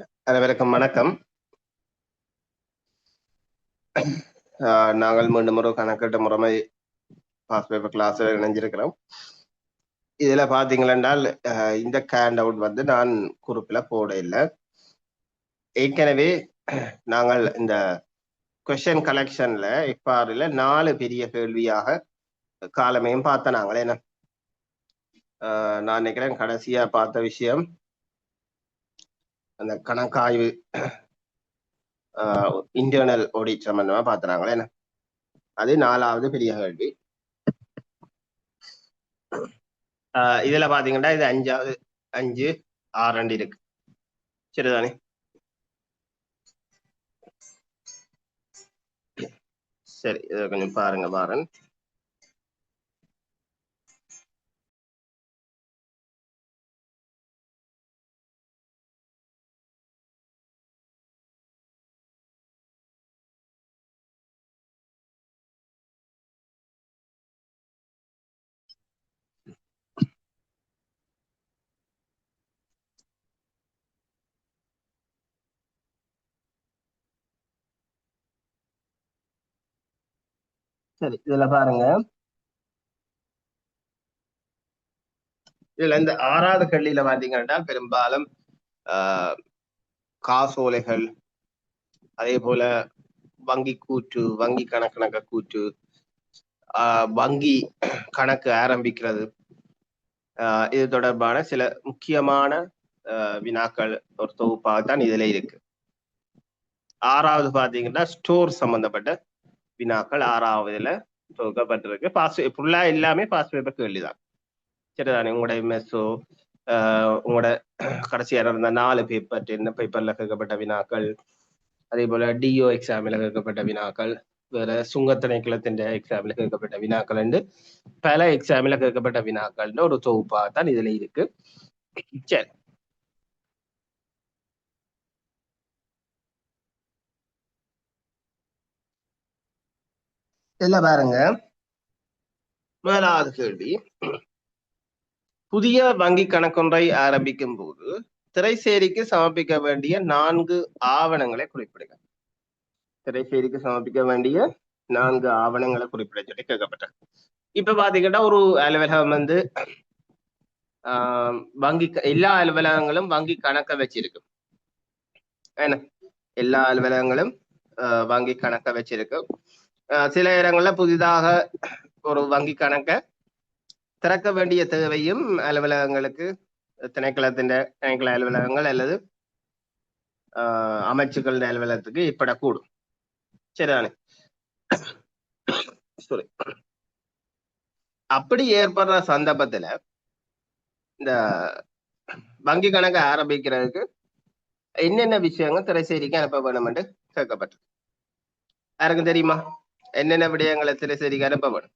அனைவருக்கும் வணக்கம். நாங்கள் மீண்டும் ஒரு கணக்கீட்டு முறைமை பாஸ் பேப்பர் கிளாஸ்ல இணைஞ்சிருக்கிறோம். இதுல பாத்தீங்களென்றால் இந்த கேண்ட் அவுட் வந்து நான் குறிப்பில் போட இல்லை. ஏற்கனவே நாங்கள் இந்த கொஸ்டின் கலெக்ஷன்ல எஃப்ஆர்ல 4 பெரிய கேள்வியாக காலமையும் பார்த்த நாங்கள் என்ன நான் நினைக்கிறேன் கடைசியா பார்த்த விஷயம் அந்த கணக்காய்வு இன்டர்னல் ஆடிட் சம்பந்தமா பார்த்துறாங்களே என்ன அது 4வது பெரிய கேள்வி. இதுல பாத்தீங்கன்னா இது 5 5 6 இருக்கு. சரிதானே? சரி, இதை கொஞ்சம் பாருங்க பாரன். சரி, இதுல பாருங்க. இதுல இந்த 6வது கேள்வியில பாத்தீங்கன்னா பெரும்பாலும் காசோலைகள், அதே போல வங்கி கூற்று, வங்கி கணக்கு கூற்று, வங்கி கணக்கு ஆரம்பிக்கிறது, இது தொடர்பான சில முக்கியமான வினாக்கள் ஒரு தொகுப்பாகத்தான் இதுல இருக்கு. 6வது பாத்தீங்கன்னா ஸ்டோர் சம்பந்தப்பட்ட வினாக்கள் 6வதுல தொகுக்கப்பட்டிருக்கு. ஃபுல்லா எல்லாமே பாஸ் பேப்பர் கேள்விதான். சரிதானே? உங்களோட எம்எஸ்ஓ உங்களோட கடைசியாக இருந்த 4 பேப்பர், என்ன பேப்பர்ல கேட்கப்பட்ட வினாக்கள், அதே போல டிஓ எக்ஸாமில் கேட்கப்பட்ட வினாக்கள், வேற சுங்கத்திணைக்களத்தின் எக்ஸாமில் கேட்கப்பட்ட வினாக்கள் என்று பல எக்ஸாமில் கேட்கப்பட்ட வினாக்கள் ஒரு தொகுப்பாகத்தான் இதுல இருக்கு. சரி, இதுல பாருங்க. முதலாவது கேள்வி, புதிய வங்கி கணக்கொன்றை ஆரம்பிக்கும் போது திரைசேரிக்கு சமர்ப்பிக்க வேண்டிய 4 ஆவணங்களை குறிப்பிடுங்க. திரைசேரிக்கு சமர்ப்பிக்க வேண்டிய 4 ஆவணங்களை குறிப்பிட சொல்லி கேட்கப்பட்டது. இப்ப பாத்தீங்கன்னா ஒரு அலுவலகம் வந்து வங்கி எல்லா அலுவலகங்களும் வங்கி கணக்க வச்சிருக்கு. என்ன, எல்லா அலுவலகங்களும் வங்கி கணக்க வச்சிருக்கு. சில இடங்கள்ல புதிதாக ஒரு வங்கி கணக்க திறக்க வேண்டிய தேவையும் அலுவலகங்களுக்கு, திணைக்கள அலுவலகங்கள் அல்லது அமைச்சுக்கள் அலுவலகத்துக்கு ஏற்படக்கூடும். சரிதானே? சரி, அப்படி ஏற்படுற சந்தர்ப்பத்துல இந்த வங்கி கணக்கை ஆரம்பிக்கிறதுக்கு என்னென்ன விஷயங்கள் திரைசேரிக்கு அனுப்ப வேணும் என்று கேட்கப்பட்டது. யாருக்கும் தெரியுமா என்னென்ன விடயங்களை திரைசேரிக்கு அனுப்ப வேணும்?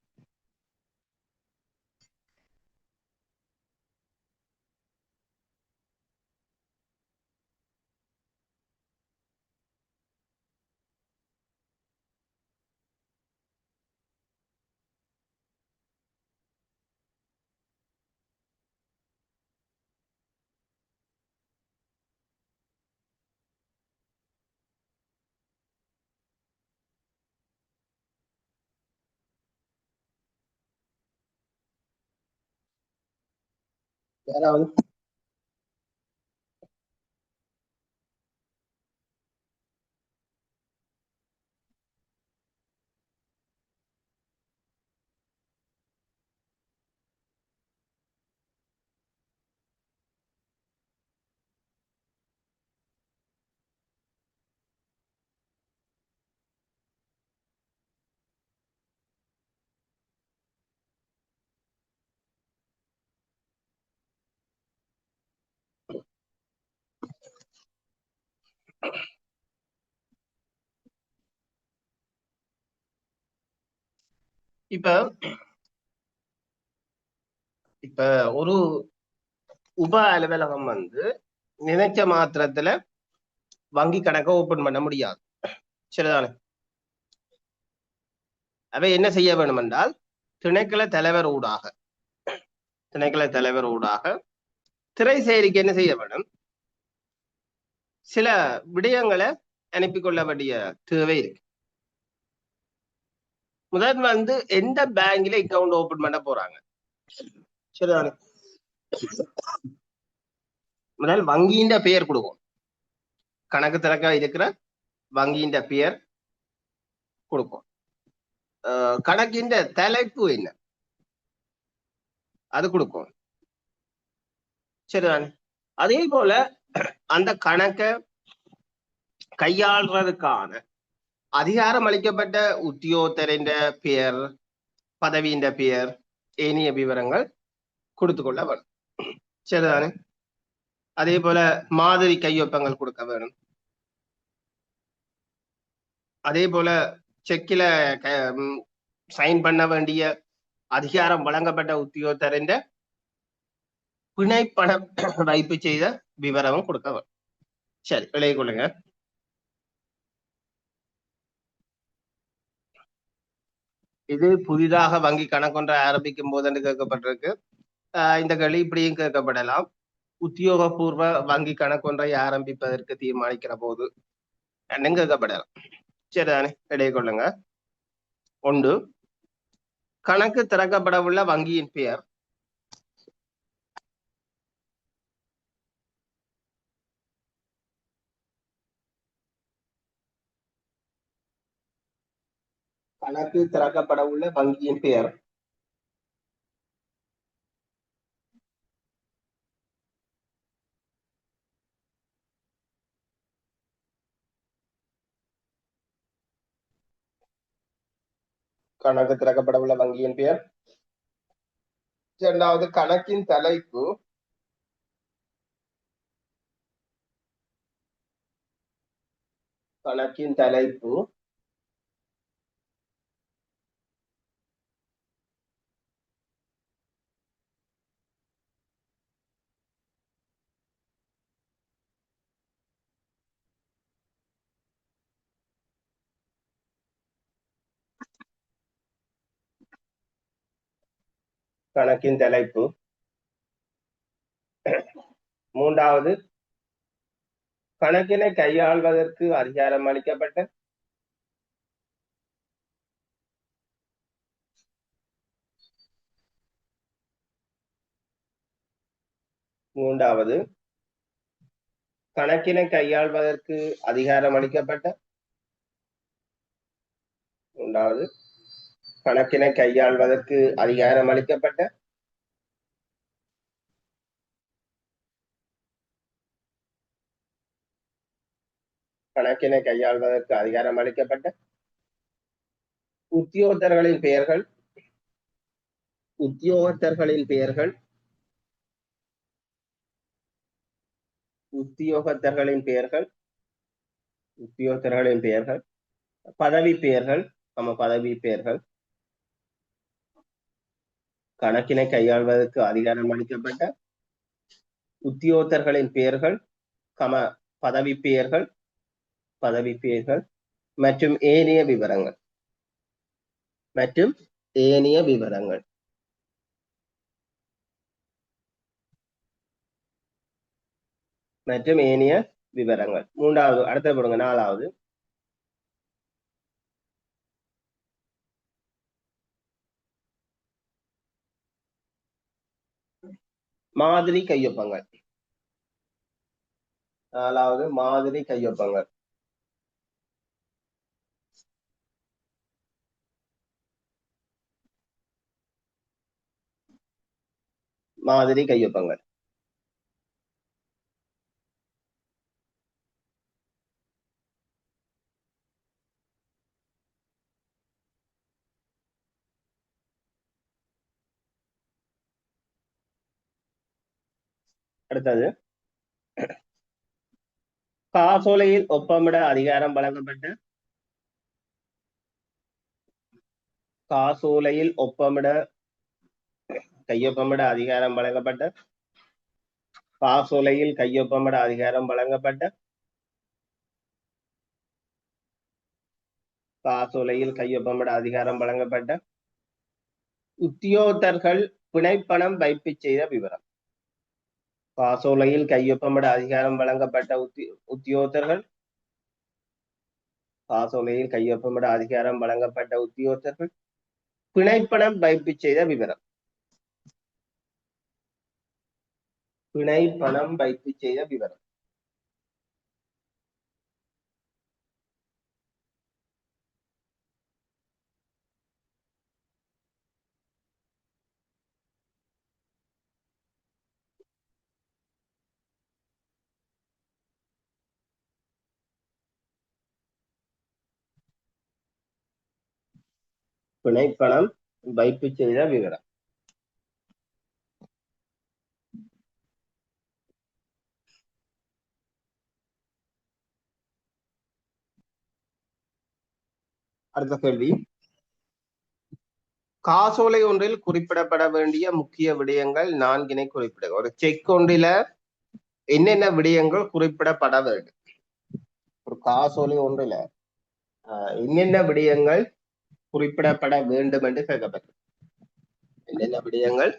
யாராவது? இப்ப இப்ப ஒரு உப அலுவலகம் வந்து நினைச்ச மாத்திரத்துல வங்கி கணக்கை ஓபன் பண்ண முடியாது. சரிதானே? அவை என்ன செய்ய வேணும் என்றால் திணைக்கள தலைவர் ஊடாக திரைசேரிக்கு என்ன செய்ய வேணும்? சில விடயங்களை அனுப்பி கொள்ள வேண்டிய தேவை இருக்கு. முதல் எந்த பேங்க்ல அக்கௌண்ட் ஓபன் பண்ண போறாங்க, சரிதானே? முதல் வங்கியின் பெயர் கொடுக்கும். கணக்கு திறக்க இருக்கிற வங்கியின் பெயர் கொடுக்கும். கணக்கின் தலைப்பு என்ன அது கொடுக்கும், சரிதானே? அதே போல அந்த கணக்கை கையாள்றதுக்கான அதிகாரம் அளிக்கப்பட்ட உத்தியோகத்தரின் பெயர், பதவியின் பெயர், ஏனைய விவரங்கள் கொடுத்து கொள்ள வேணும், சரிதானே? அதே போல மாதிரி கையொப்பங்கள் கொடுக்க வேணும். அதே போல செக்கில சைன் பண்ண வேண்டிய அதிகாரம் வழங்கப்பட்ட உத்தியோகத்தரின் பிணைப்பணம் வைப்பு செய்த விவரமும் கொடுக்க வேணும். சரி, விளைய கொள்ளுங்க. இது புதிதாக வங்கி கணக்கொன்றை ஆரம்பிக்கும் போது கேட்கப்பட்டிருக்கு. இந்த கேள்வி இப்படியும் கேட்கப்படலாம். உத்தியோகபூர்வ வங்கி கணக்கொன்றை ஆரம்பிப்பதற்கு தீர்மானிக்கிற போது என்னும் கேட்கப்படலாம், சரிதானே? இடையே கொள்ளுங்க. ஒன்று, கணக்கு திறக்கப்படவுள்ள வங்கியின் பெயர். கணக்கு திறக்கப்படவுள்ள வங்கியின் பெயர். கணக்கு திறக்கப்படவுள்ள வங்கியின் பெயர். இரண்டாவது, கணக்கின் தலைப்பு. கணக்கின் தலைப்பு. கணக்கின் தலைப்பு. மூன்றாவது, கணக்கினை கையாள்வதற்கு அதிகாரம் அளிக்கப்பட்ட. மூன்றாவது, கணக்கினை கையாள்வதற்கு அதிகாரம் அளிக்கப்பட்ட. மூன்றாவது, கணக்கினை கையாள்வதற்கு அதிகாரம் அளிக்கப்பட்ட. கணக்கினை கையாள்வதற்கு அதிகாரம் அளிக்கப்பட்ட உத்தியோகத்தர்களின் பெயர்கள். உத்தியோகத்தர்களின் பெயர்கள். உத்தியோகத்தர்களின் பெயர்கள். உத்தியோகத்தர்களின் பெயர்கள். பதவி பெயர்கள், பதவி பெயர்கள். கணக்கினை கையாள்வதற்கு அதிகாரம் அளிக்கப்பட்ட உத்தியோகத்தர்களின் பெயர்கள், பதவி பெயர்கள், பதவி பெயர்கள் மற்றும் ஏனைய விவரங்கள். மற்றும் ஏனைய விவரங்கள். மற்றும் ஏனைய விவரங்கள். மூன்றாவது, அடுத்த போடுங்க. நாலாவது, மாதிரி கையொப்பங்கள். நாலாவது, மாதிரி கையொப்பங்கள். மாதிரி கையொப்பங்கள். அடுத்தது, காசோலையில் ஒப்பமிட அதிகாரம் வழங்கப்பட்ட. காசோலையில் கையொப்பமிட அதிகாரம் வழங்கப்பட்ட. காசோலையில் கையொப்பமிட அதிகாரம் வழங்கப்பட்ட. காசோலையில் கையொப்பமிட அதிகாரம் வழங்கப்பட்ட உத்தியோகத்தர்கள் பிணைப்பணம் வைப்பு செய்த விவரம். காசோலையில் கையொப்பமிட அதிகாரம் வழங்கப்பட்ட உத்தியோகத்தர்கள். காசோலையில் கையொப்பமிட அதிகாரம் வழங்கப்பட்ட உத்தியோகத்தர்கள். பிணைப்பணம் வைப்பு செய்த விவரம். பிணைப்பணம் வைப்பு செய்த விவரம். பிணைப்பணம் வைப்பு செய்த விவரம். அடுத்த கேள்வி, காசோலை ஒன்றில் குறிப்பிடப்பட வேண்டிய முக்கிய விடயங்கள் 4 குறிப்பிட. ஒரு செக் ஒன்றில என்னென்ன விடயங்கள் குறிப்பிடப்பட வேண்டும்? ஒரு காசோலை ஒன்றில என்னென்ன விடயங்கள் குறிப்பிடப்பட வேண்டும் என்று கேட்கப்பட்டது. என்னென்ன விடயங்கள்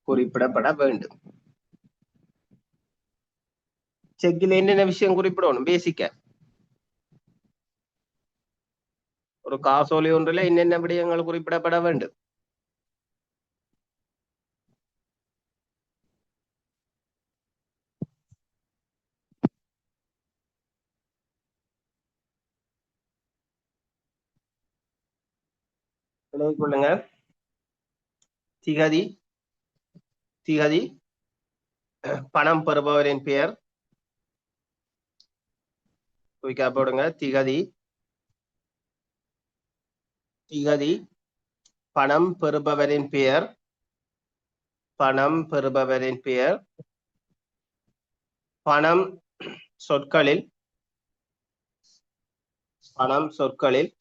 குறிப்பிடப்பட வேண்டும்? செக்கில் என்னென்ன விஷயம் குறிப்பிடணும்? பேசிக்க ஒரு காசோலை ஒன்றில் என்னென்ன விடயங்கள் குறிப்பிடப்பட வேண்டும்? கொள்ளுங்க. திகதி, திகதி, பணம் பெறுபவரின் பெயர் போடுங்க. திகதி, திகதி, பணம் பெறுபவரின் பெயர், பணம் பெறுபவரின் பெயர், பணம் சொற்களில், பணம் சொற்களில்,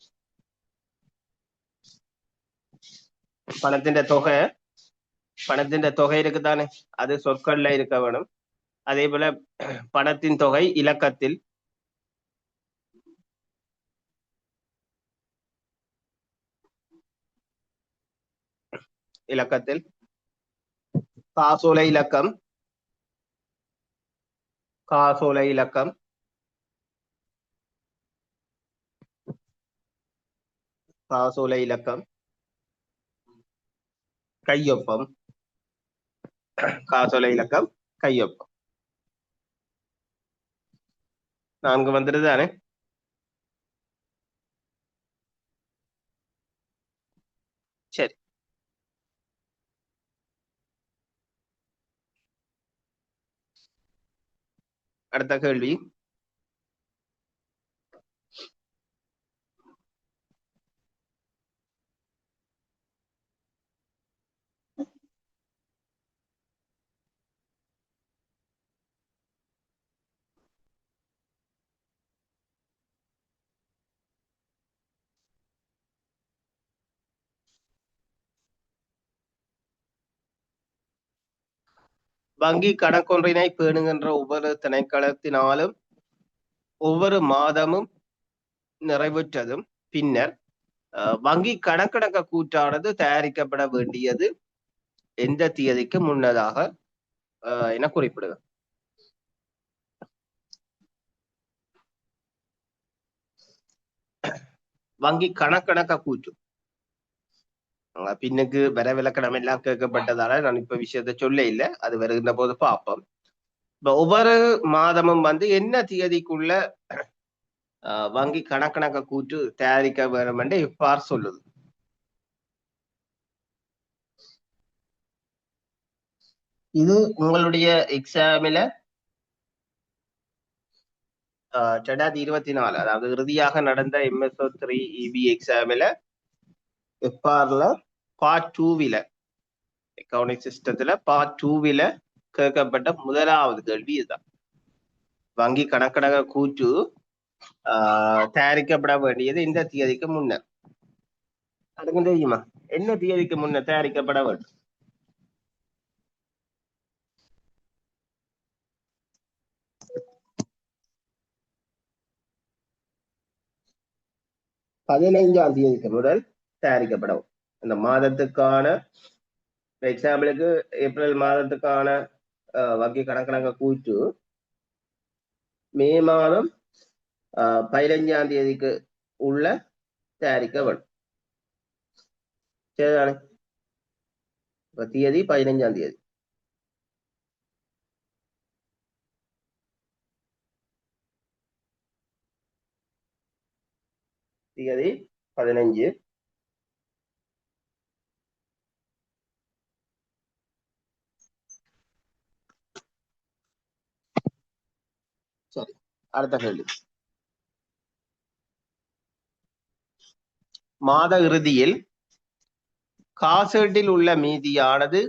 பணத்தின் தொகை, பணத்தின் தொகை இருக்குதானே, அது சொற்கள்ல இருக்க வேணும். அதே போல பணத்தின் தொகை இலக்கத்தில், இலக்கத்தில், காசோலை இலக்கம், காசோலை இலக்கம், காசோலை இலக்கம், கையொப்பம், காசோலை இலக்கம், கையொப்பம். 4 வந்துடுதானே. சரி, அடுத்த கேள்வி, வங்கி கணக்கொன்றினை பேணுகின்ற ஒவ்வொரு திணைக்களத்தினாலும் ஒவ்வொரு மாதமும் நிறைவுற்றதும் பின்னர் வங்கி கணக்கணக்க கூற்றானது தயாரிக்கப்பட வேண்டியது எந்த தேதிக்கு முன்னதாக என குறிப்பிடுக. வங்கி கணக்கணக்க கூற்று பின்னுக்கு வரவிலக்கணம் எல்லாம் கேட்கப்பட்டதால நான் இப்ப விஷயத்த சொல்ல இல்லை, அது வருகின்ற போது பார்ப்போம். இப்ப ஒவ்வொரு மாதமும் என்ன தேதிக்குள்ள வங்கி கணக்கணக்க கூற்று தயாரிக்க வேண்டும் என்று இவ்வாறு சொல்லுது. இது உங்களுடைய எக்ஸாமில 2024, அதாவது இறுதியாக நடந்த MSO 3 EB எக்ஸாமில எஃப்ஆர்ல பார்ட் 2 அக்கௌண்டிங் சிஸ்டத்துல பார்ட் 2 கேட்கப்பட்ட முதலாவது கேள்வி இதுதான். வங்கி கணக்கணக்க கூற்று தயாரிக்கப்பட வேண்டியது இந்த தேதிக்கு முன்னர். அதுக்கு தெரியுமா என்ன தேதிக்கு முன்னர் தயாரிக்கப்பட வேண்டும்? பதினைஞ்சாம் தேதிக்கு முதல் தயாரிக்கப்படும். இந்த மாதத்துக்கான எக்ஸாம்பிளுக்கு ஏப்ரல் மாதத்துக்கான வங்கி கணக்கணங்க கூற்று மே மாதம் 15ஆம் தேதிக்கு உள்ள தயாரிக்க வேண்டும். சரிதானே? தேதி 15ஆம் தேதி. தேதி 15. சரி, அடுத்த கேள்வி. மாத இறுதியில் காசேட்டில் உள்ள மீதியானது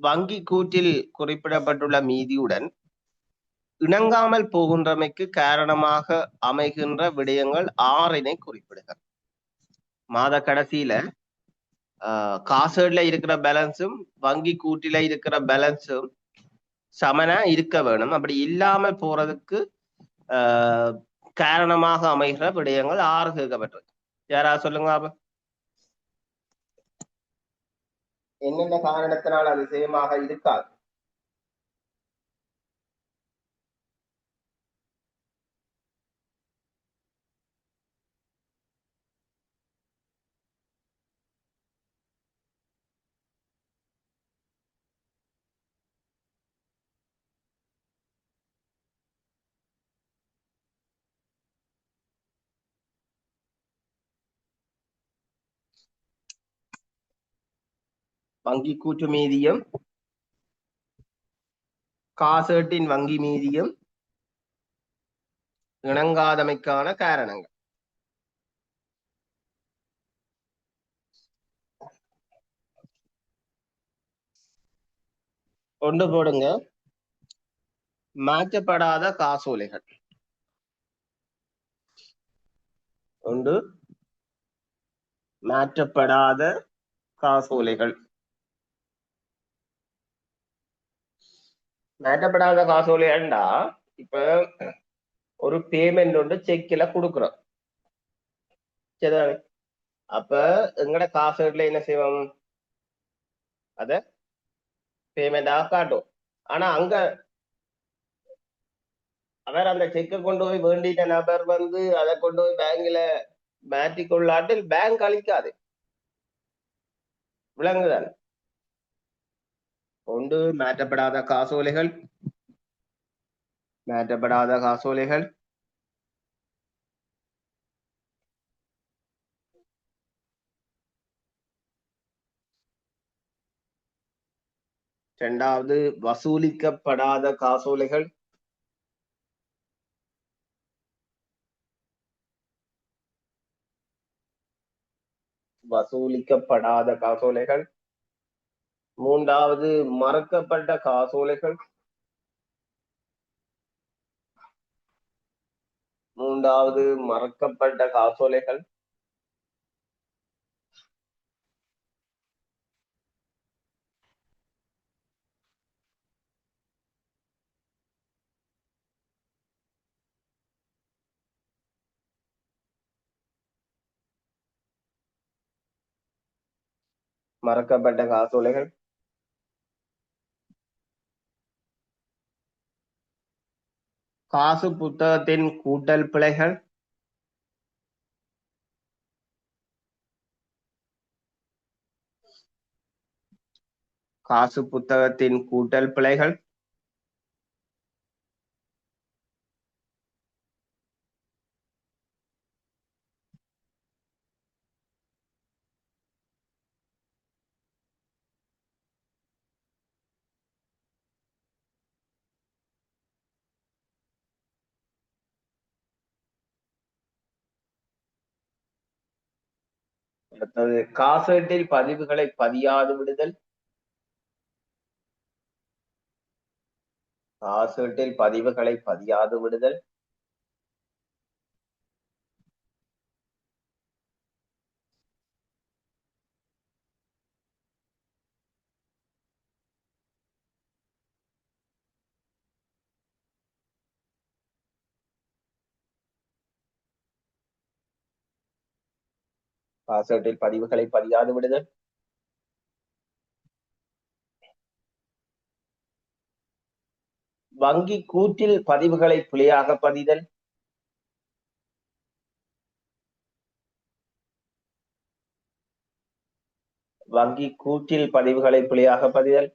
வங்கி கூற்றில் குறிப்பிடப்பட்டுள்ள மீதியுடன் இணங்காமல் போகின்றமைக்கு காரணமாக அமைகின்ற விடயங்கள் 6 குறிப்பிடுக. மாத கடைசியில காசேட்ல இருக்கிற பேலன்ஸும் வங்கி கூட்டில இருக்கிற பேலன்ஸும் சமனா இருக்க வேணும். அப்படி இல்லாம போறதுக்கு காரணமாக அமைகிற விடயங்கள் 6 கேட்கப்பட்டிருக்கு. யாராவது சொல்லுங்க. என்னென்ன காரணத்தினால் அது சேமாக இருக்காது? வங்கி கூற்று மீதியும் காசேட்டின் வங்கி மீதியும் இணங்காதமைக்கான காரணங்கள். ஒன்று போடுங்க, மாற்றப்படாத காசோலைகள். ஒன்று மாற்றப்படாத காசோலைகள். மாற்றப்படாத காசோலைகள்டா இப்ப ஒரு பேமெண்ட் ஒன்று செக்ல கொடுக்குறோம். சரிதானே? அப்ப எங்கட காசோல என்ன செய்வோம்? அத பேமெண்டாக காட்டும். ஆனா அங்க அவர் அந்த செக்கை கொண்டு போய் வேண்டிட்ட நபர் வந்து அதை கொண்டு போய் பேங்க்ல மாற்றிக்கொள்ளாட்டில் பேங்க் அளிக்காது. விளங்குதான்? ஒன்று மாற்றப்படாத காசோலைகள். மாற்றப்படாத காசோலைகள். இரண்டாவது வசூலிக்கப்படாத காசோலைகள். வசூலிக்கப்படாத காசோலைகள். மூன்றாவது மறக்கப்பட்ட காசோலைகள். மூன்றாவது மறக்கப்பட்ட காசோலைகள். மறக்கப்பட்ட காசோலைகள். காசு புத்தகத்தின் கூட்டல் பிழைகள். காசு புத்தகத்தின் கூட்டல் பிழைகள். அடுத்தது காசேட்டில் பதிவுகளை பதியாது விடுதல். காசேட்டில் பதிவுகளை பதியாது விடுதல். காசேட்டில் பதிவுகளை பதியாது விடுதல். வங்கி கூற்றில் பதிவுகளை பிழையாக பதிதல். வங்கி கூற்றில் பதிவுகளை பிழையாக பதிதல்.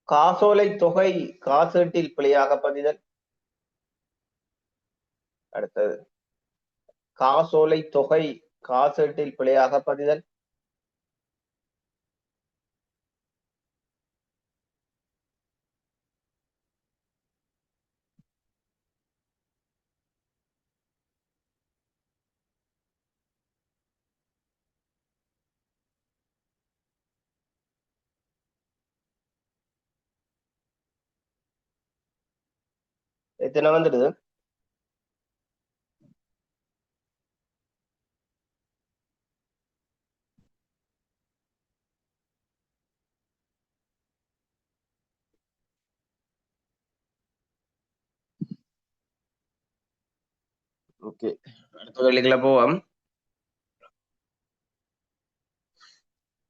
காசோலை தொகை காசேட்டில் பிழையாக பதிதல். அடுத்தது காசோலை தொகை காசேட்டில் பிழையாக பதிதல். எத்தனை வந்துடுது? ஓகே, அடுத்த கேள்விக்குள்ள போவோம்.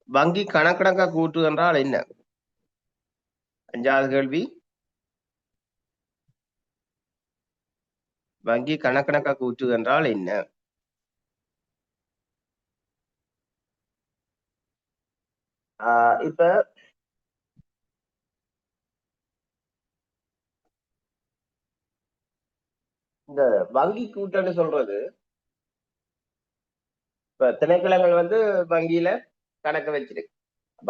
வங்கி கணக்கணக்க கூட்டு என்றால் என்ன? 5வது கேள்வி. வங்கி கணக்கணக்க கூட்டு என்றால் என்ன? இப்ப இந்த வங்கி கூட்டன்னு சொல்றது, இப்ப திணைக்களங்கள் வந்து வங்கியில கணக்கு வச்சிருக்கு. அப்ப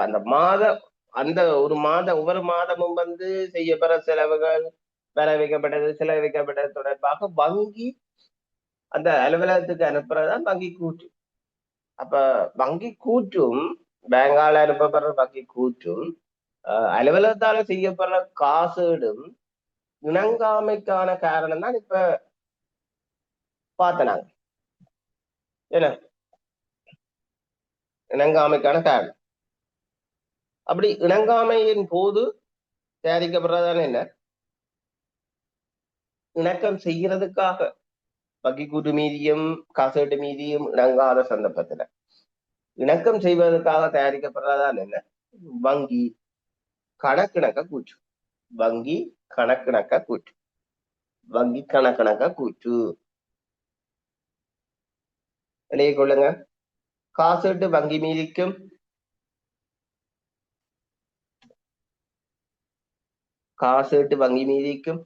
அந்த ஒவ்வொரு மாதமும் வந்து செய்யப்படுற செலவுகள், வர வைக்கப்பட்டது, செலவு வைக்கப்பட்டது தொடர்பாக வங்கி அந்த அலுவலகத்துக்கு அனுப்புறதுதான் வங்கி கூற்று. அப்ப வங்கி கூற்றும், பேங்கால அனுப்பப்படுற வங்கி கூற்றும் அலுவலகத்தால செய்யப்படுற காசீடும் இணங்காமைக்கான காரணம் தான் இப்ப பார்த்தனாங்க. என்ன இணங்காமைக்கான காரணம்? அப்படி இணங்காமையின் போது தயாரிக்கப்படுறதான என்ன? இணக்கம் செய்யறதுக்காக வங்கி கூட்டு மீதியும் காசீட்டு மீதியும் இணங்காத சந்தர்ப்பத்துல இணக்கம் செய்வதற்காக தயாரிக்கப்படுறதான என்ன? வங்கி கணக்கிணக்க கூற்று. வங்கி கணக்கிணக்க கூற்று. வங்கி கணக்கிணக்க கூற்று. எழுதிக் கொள்ளுங்க. காசீட்டு வங்கி மீதிக்கும் காசீட்டு வங்கி மீதிக்கும்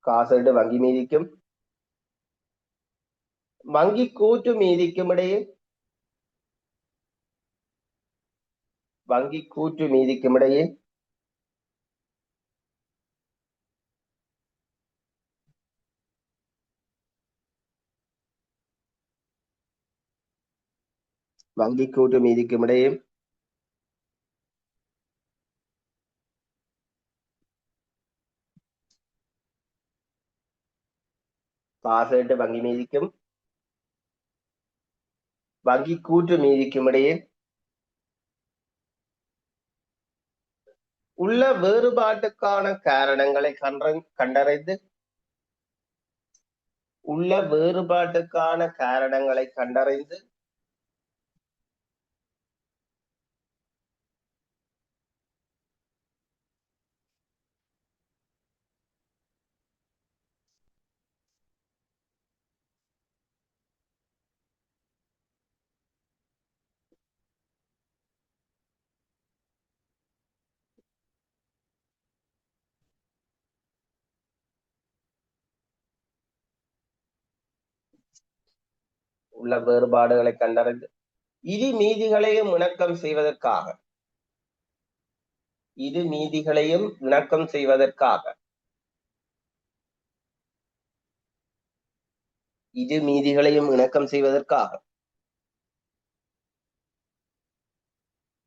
காசீட்டு வங்கி மீதிக்கும் வங்கி கூற்று மீதிக்கும் இடையே வங்கி கூற்று மீதிக்கும் இடையே வங்கி கூட்டு மீதிக்கும் இடையே காசீட்டு வங்கி மீதிக்கும் வங்கி கூட்டு மீதிக்கும் இடையே உள்ள வேறுபாட்டுக்கான காரணங்களை கண்டறிந்து உள்ள வேறுபாட்டுக்கான காரணங்களை கண்டறிந்து உள்ள வேறுபாடுகளை கண்டறிந்து இரு மீதிகளையும் இணக்கம் செய்வதற்காக இரு மீதிகளையும் இணக்கம் செய்வதற்காக இரு மீதிகளையும் இணக்கம் செய்வதற்காக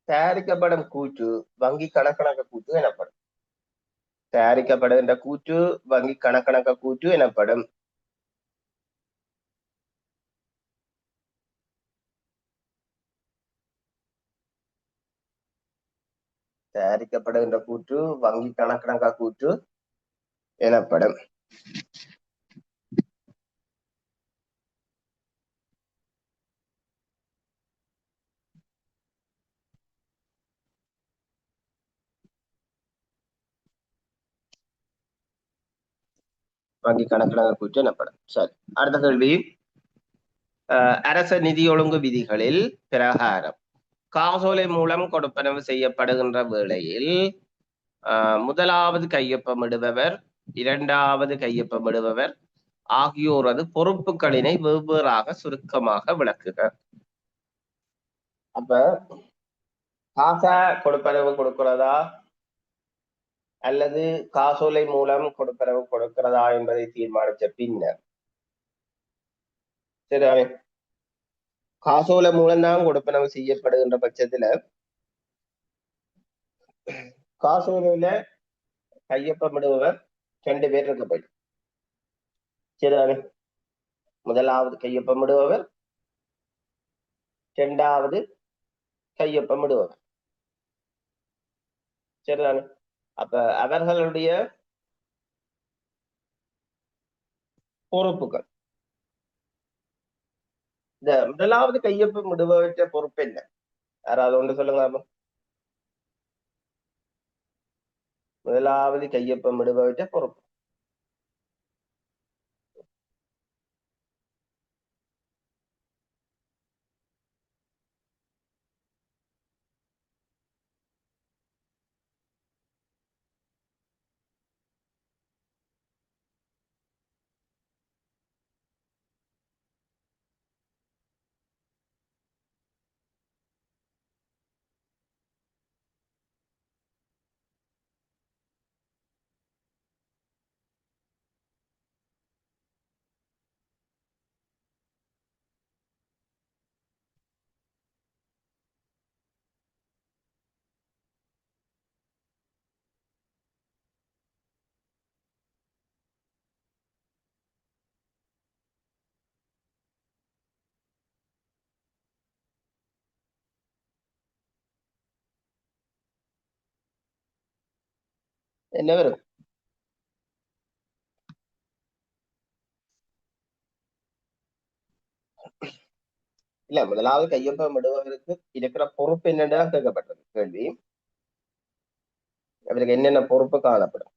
தயாரிக்கப்படும் கூற்று வங்கி கணக்கணக்க கூற்று எனப்படும். தயாரிக்கப்படுகின்ற கூற்று வங்கி கணக்கணக்க கூற்று எனப்படும். தயாரிக்கப்படுகின்ற கூற்று வங்கி கணக்கணக்கா கூற்று எனப்படும். வங்கி கணக்கணக்கா கூற்று எனப்படும். சரி, அடுத்த கேள்வி. அரச நிதி ஒழுங்கு விதிகளில் பிரகாரம் காசோலை மூலம் கொடுப்பனவு செய்யப்படுகின்ற வேளையில் முதலாவது கையொப்பமிடுபவர், இரண்டாவது கையொப்பமிடுபவர் ஆகியோரது பொறுப்புகளினை வெவ்வேறாக சுருக்கமாக விளக்குக. அப்ப காசா கொடுப்பனவு கொடுக்கிறதா அல்லது காசோலை மூலம் கொடுப்பனவு கொடுக்கிறதா என்பதை தீர்மானித்த பின்னர், சரி, காசோலை மூலம்தான் கொடுப்பனவு செய்யப்படுகின்ற பட்சத்துல காசோலையில கையொப்பமிடுபவர் 2 பேர் இருக்க போயிடும். சரிதானே? முதலாவது கையொப்பமிடுபவர், இரண்டாவது கையொப்பமிடுபவர். சரிதானே? அப்ப அவர்களுடைய பொறுப்புகள், இந்த முதலாவது கையொப்பமிடுபவற்ற பொறுப்பு என்ன? யாராவது ஒன்று சொல்லுங்க. முதலாவது கையொப்பமிடுபவற்ற பொறுப்பு என்ன வரும்? இல்ல, முதலாவது கையொப்பமிடுபவருக்கு இருக்கிற பொறுப்பு என்னன்னு கேட்கப்பட்டது கேள்வி. அவருக்கு என்னென்ன பொறுப்பு காணப்படும்?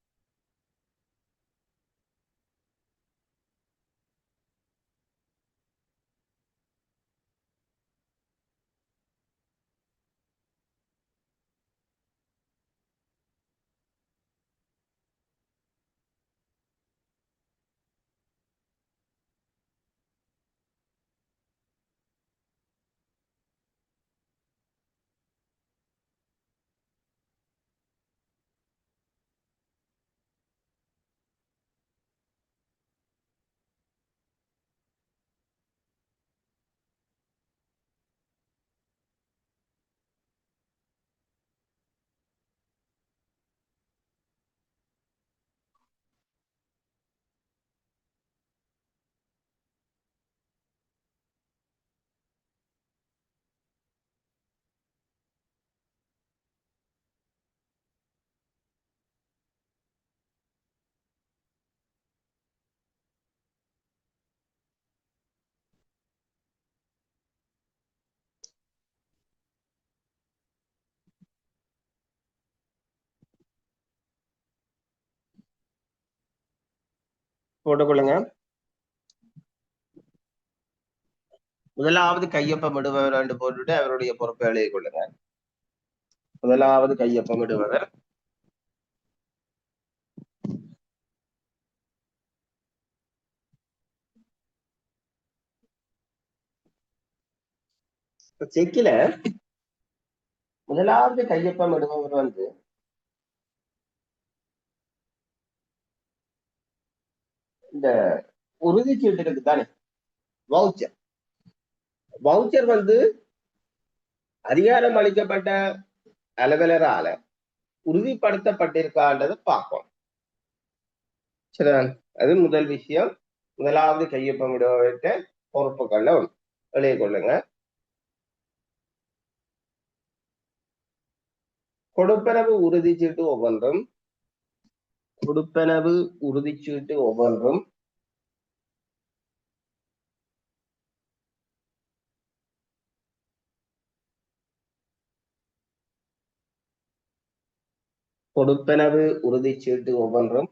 போட்டுக்கொள்ளுங்க. முதலாவது கையொப்பமிடுபவர் என்று போட்டுட்டு அவருடைய பொறுப்பை எழுதி கொள்ளுங்க. முதலாவது கையொப்பமிடுபவர் செக்கில முதலாவது கையொப்பமிடுபவர் இந்த உறுதிச்சீட்டு இருக்கு தானே, வவுச்சர். வவுச்சர் அதிகாரம் அளிக்கப்பட்ட அலுவலரால உறுதிப்படுத்தப்பட்டிருக்கான்றதை பார்ப்போம். சரிதான்? அது முதல் விஷயம். முதலாவது கையொப்பமிடுபவர்கிட்ட பொறுப்புகள்ல எழுதி கொள்ளுங்க. கொடுப்பனவு உறுதிச்சீட்டு ஒவ்வொன்றும் கொடுப்பனவு உறுதிச்சீட்டு ஒவ்வொன்றும் கொடுப்பனவு உறுதிச்சீட்டு ஒவ்வொன்றும்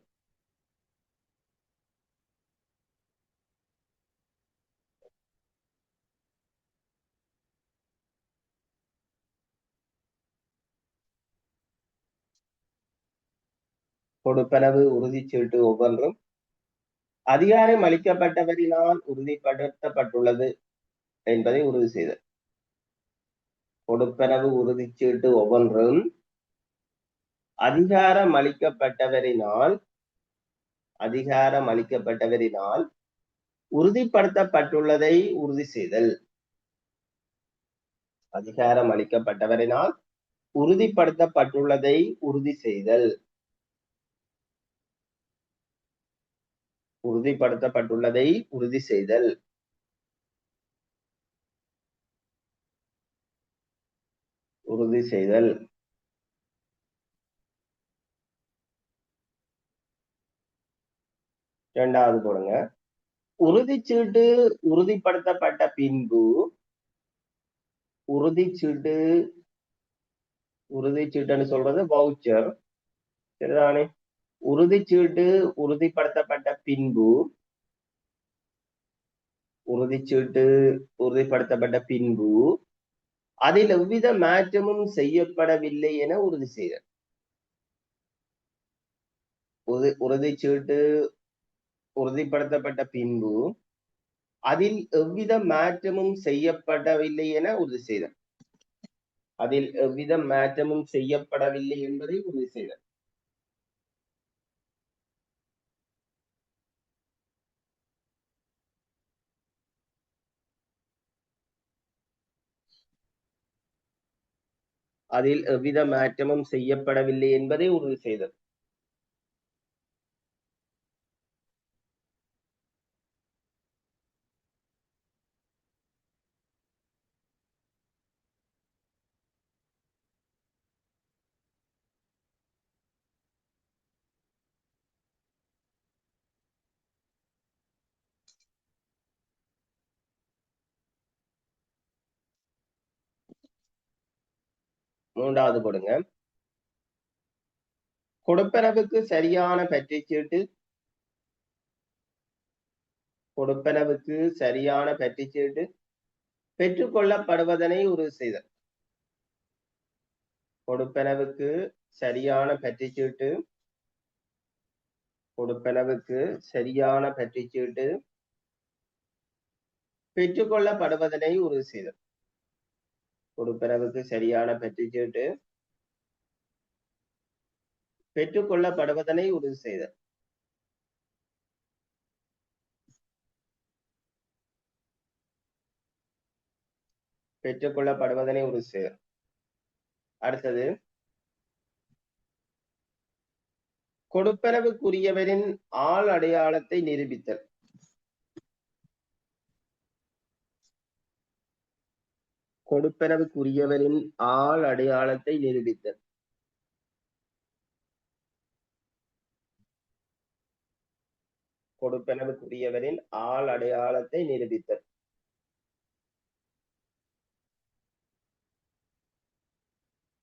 கொடுப்பனவு உறுதிச்சீட்டு ஒவ்வொன்றும் அதிகாரம் அளிக்கப்பட்டவரினால் உறுதிப்படுத்தப்பட்டுள்ளது என்பதை உறுதி செய்தல். கொடுப்பனவு உறுதிச்சீட்டு ஒவ்வொன்றும் அதிகாரம் அளிக்கப்பட்டவரினால் உறுதிப்படுத்தப்பட்டுள்ளதை உறுதி செய்தல். அதிகாரம் அளிக்கப்பட்டவரினால் உறுதிப்படுத்தப்பட்டுள்ளதை உறுதி செய்தல். உறுதிப்படுத்தப்பட்டுள்ளதை உறுதி செய்தல். உறுதி செய்தல். இரண்டாவது போடுங்க. உறுதிச்சீட்டு உறுதிப்படுத்தப்பட்ட பின்பு உறுதிச்சீட்டுன்னு சொல்றது வவுச்சர், சரிதானே? உறுதிச்சீட்டு உறுதிப்படுத்தப்பட்ட பின்பு அதில் எவ்வித மாற்றமும் செய்யப்படவில்லை என உறுதி செய்தல். உறுதிச்சீட்டு உறுதிப்படுத்தப்பட்ட பின்பு அதில் எவ்வித மாற்றமும் செய்யப்படவில்லை என உறுதி செய்தல். அதில் எவ்வித மாற்றமும் செய்யப்படவில்லை என்பதை உறுதி செய்தல். அதில் எவ்வித மாற்றமும் செய்யப்படவில்லை என்பதை உறுதி செய்தல். மூன்றாவது கொடுங்க. கொடுப்பனவுக்கு சரியான பற்றுச்சீட்டு பெற்றுக்கொள்ளப்படுவதனை உறுதி செய்தல். கொடுப்பனவுக்கு சரியான பற்றுச்சீட்டு பெற்றுக்கொள்ளப்படுவதனை உறுதி செய்தல். கொடுப்பனவுக்கு சரியான பற்றுச்சீட்டு பெற்றுக்கொள்ளப்படுவதனை உறுதி செய்தல். பெற்றுக்கொள்ளப்படுவதனை உறுதி செய்தல். அடுத்தது, கொடுப்பனவுக்குரியவரின் ஆள் அடையாளத்தை நிரூபித்தல். கொடுப்பனவுக்குரியவரின் ஆள் அடையாளத்தை நிரூபித்தல். கொடுப்பனவுக்குரியவரின் ஆள் அடையாளத்தை நிரூபித்தல்.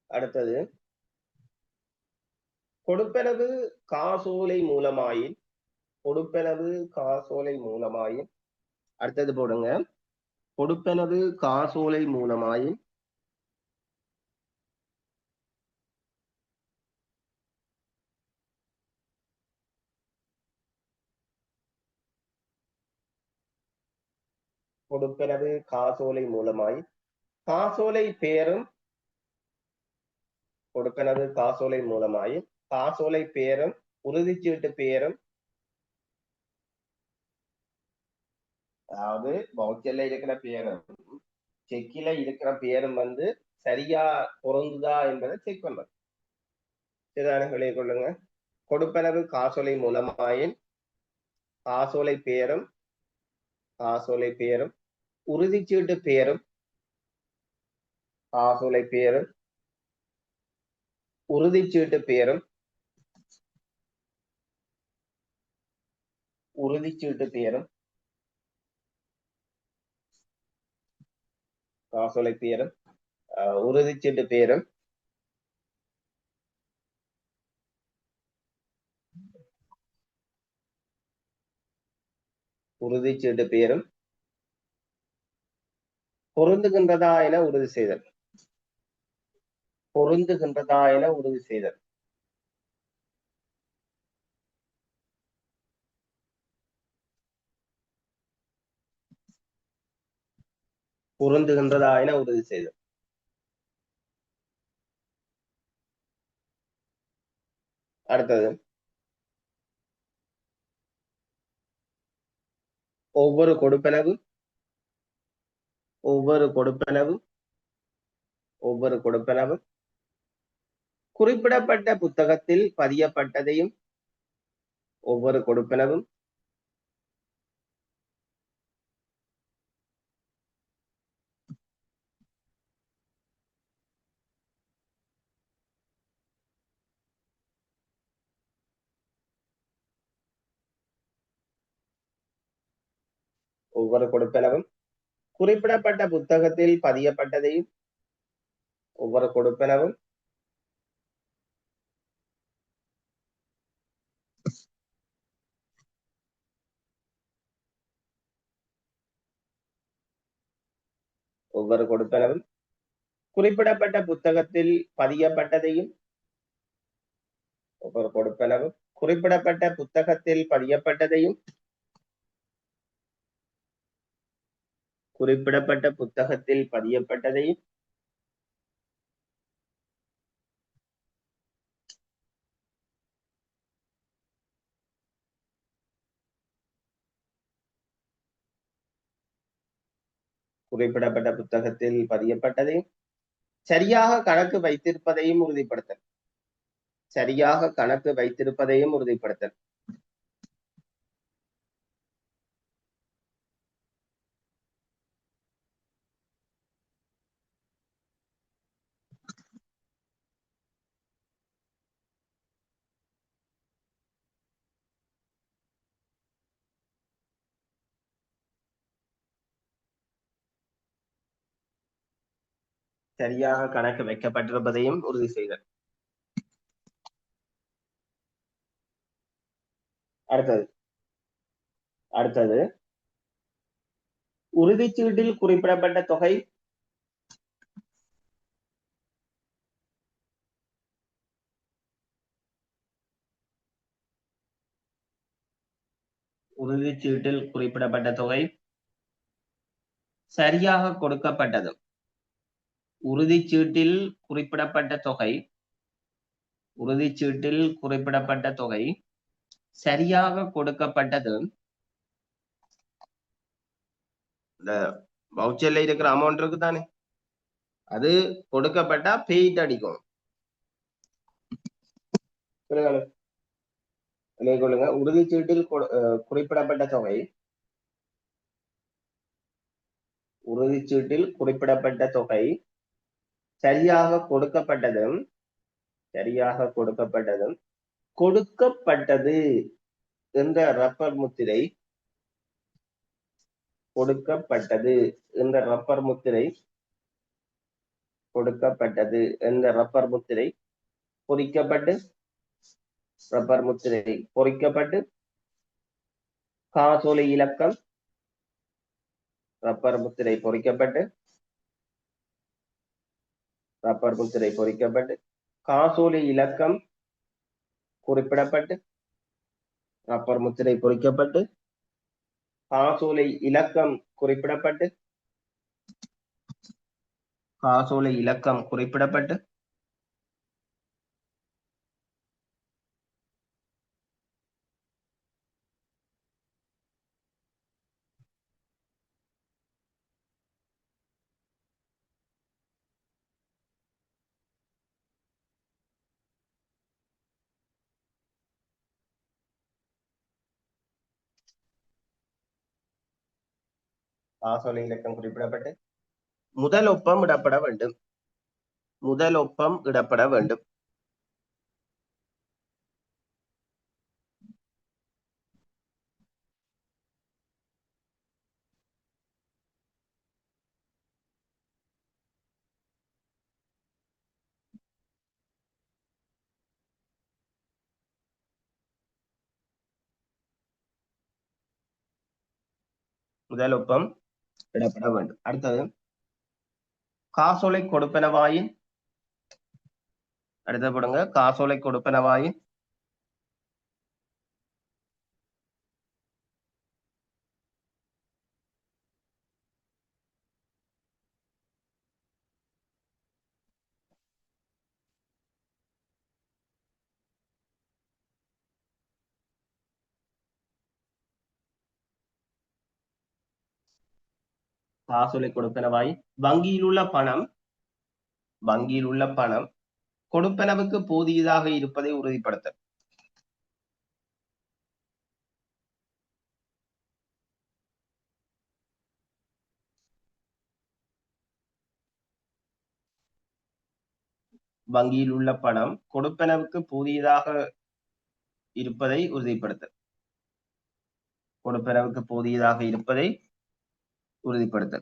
அடுத்தது, கொடுப்பனவு காசோலை மூலமாயின் அடுத்தது போடுங்க. கொடுப்பனவு காசோலை மூலமாயின் காசோலை பேரும் உறுதிச்சீட்டு பேரும், அதாவது வவுச்சர்ல இருக்கிற பேரும் செக்கில இருக்கிற பேரும் சரியா பொருந்துதா என்பதை செக் பண்றது. சரிதானே? வெளியே கொள்ளுங்க. கொடுப்பனவு காசோலை மூலமாயின் காசோலை பேரும் உறுதிச்சீட்டு பேரும் உறுதிச்சீட்டு பெயரும் உறுதிச்சீட்டு பெயரும் காசோலை பெயரும் உறுதிச்சீட்டு பெயரும் உறுதிச்சீட்டு பெயரும் பொருந்துகின்றதா என உறுதி செய்தல். பொருந்துகின்றதா என உறுதி செய்தல். பொருந்துகின்றதா என உறுதி செய்தல். அடுத்தது, ஒவ்வொரு கொடுப்பனவு ஒவ்வொரு கொடுப்பனவு ஒவ்வொரு கொடுப்பனவு குறிப்பிடப்பட்ட புத்தகத்தில் பதியப்பட்டதையும் ஒவ்வொரு கொடுப்பனவும் ஒவ்வொரு கொடுப்பனவும் குறிப்பிடப்பட்ட புத்தகத்தில் பதியப்பட்டதையும் ஒவ்வொரு கொடுப்பனவும் ஒவ்வொரு கொடுப்பனவும் குறிப்பிடப்பட்ட புத்தகத்தில் பதியப்பட்டதையும் ஒவ்வொரு கொடுப்பனவும் குறிப்பிடப்பட்ட புத்தகத்தில் பதியப்பட்டதையும் குறிப்பிடப்பட்ட புத்தகத்தில் பதியப்பட்டதையும் குறிப்பிடப்பட்ட புத்தகத்தில் பதியப்பட்டதையும் சரியாக கணக்கு வைத்திருப்பதையும் உறுதிப்படுத்தல். சரியாக கணக்கு வைத்திருப்பதையும் உறுதிப்படுத்தல். சரியாக கணக்கு வைக்கப்பட்டிருப்பதையும் உறுதி செய்தல். அடுத்தது அடுத்தது உறுதிச்சீட்டில் குறிப்பிடப்பட்ட தொகை உறுதிச்சீட்டில் குறிப்பிடப்பட்ட தொகை சரியாக கொடுக்கப்பட்டதும். உறுதிச்சீட்டில் குறிப்பிடப்பட்ட தொகை உறுதிச்சீட்டில் குறிப்பிடப்பட்ட தொகை சரியாக கொடுக்கப்பட்டது. இந்த வவுச்சர்ல இருக்கிற அமௌண்ட் இருக்கு தானே, அது கொடுக்கப்பட்டா பெயிட் அடிக்கும். கொள்ளுங்க, உறுதிச்சீட்டில் குறிப்பிடப்பட்ட தொகை உறுதிச்சீட்டில் குறிப்பிடப்பட்ட தொகை சரியாக கொடுக்கப்பட்டதும் கொடுக்கப்பட்டது என்ற ரப்பர் முத்திரை கொடுக்கப்பட்டது என்ற ரப்பர் முத்திரை கொடுக்கப்பட்டது என்ற ரப்பர் முத்திரை பொறிக்கப்பட்டு ரப்பர் முத்திரை பொறிக்கப்பட்டு காசோலை இலக்கம் ரப்பர் முத்திரை பொறிக்கப்பட்டு ரப்பர் முத்திரை பொறிக்கப்பட்டு காசோலை இலக்கம் குறிப்பிடப்பட்டு ரப்பர் முத்திரை பொறிக்கப்பட்டு காசோலை இலக்கம் குறிப்பிடப்பட்டு காசோலை இலக்கம் குறிப்பிடப்பட்டு காசோலை இலக்கம் குறிப்பிடப்பட்டு முதல் ஒப்பம் இடப்பட வேண்டும். முதல் ஒப்பம் இடப்பட வேண்டும். முதல் ஒப்பம் இடப்பட வேண்டும். அடுத்தது காசோலை கொடுப்பனவாயின், அடுத்த போடுங்க, காசோலை கொடுப்பனவாயின் காசோலை கொடுப்பனவாயின் வங்கியில் உள்ள பணம் கொடுப்பனவுக்கு போதியதாக இருப்பதை உறுதிப்படுத்த. வங்கியில் உள்ள பணம் கொடுப்பனவுக்கு போதியதாக இருப்பதை உறுதிப்படுத்த. கொடுப்பனவுக்கு போதியதாக இருப்பதை உறுதிப்படுத்த.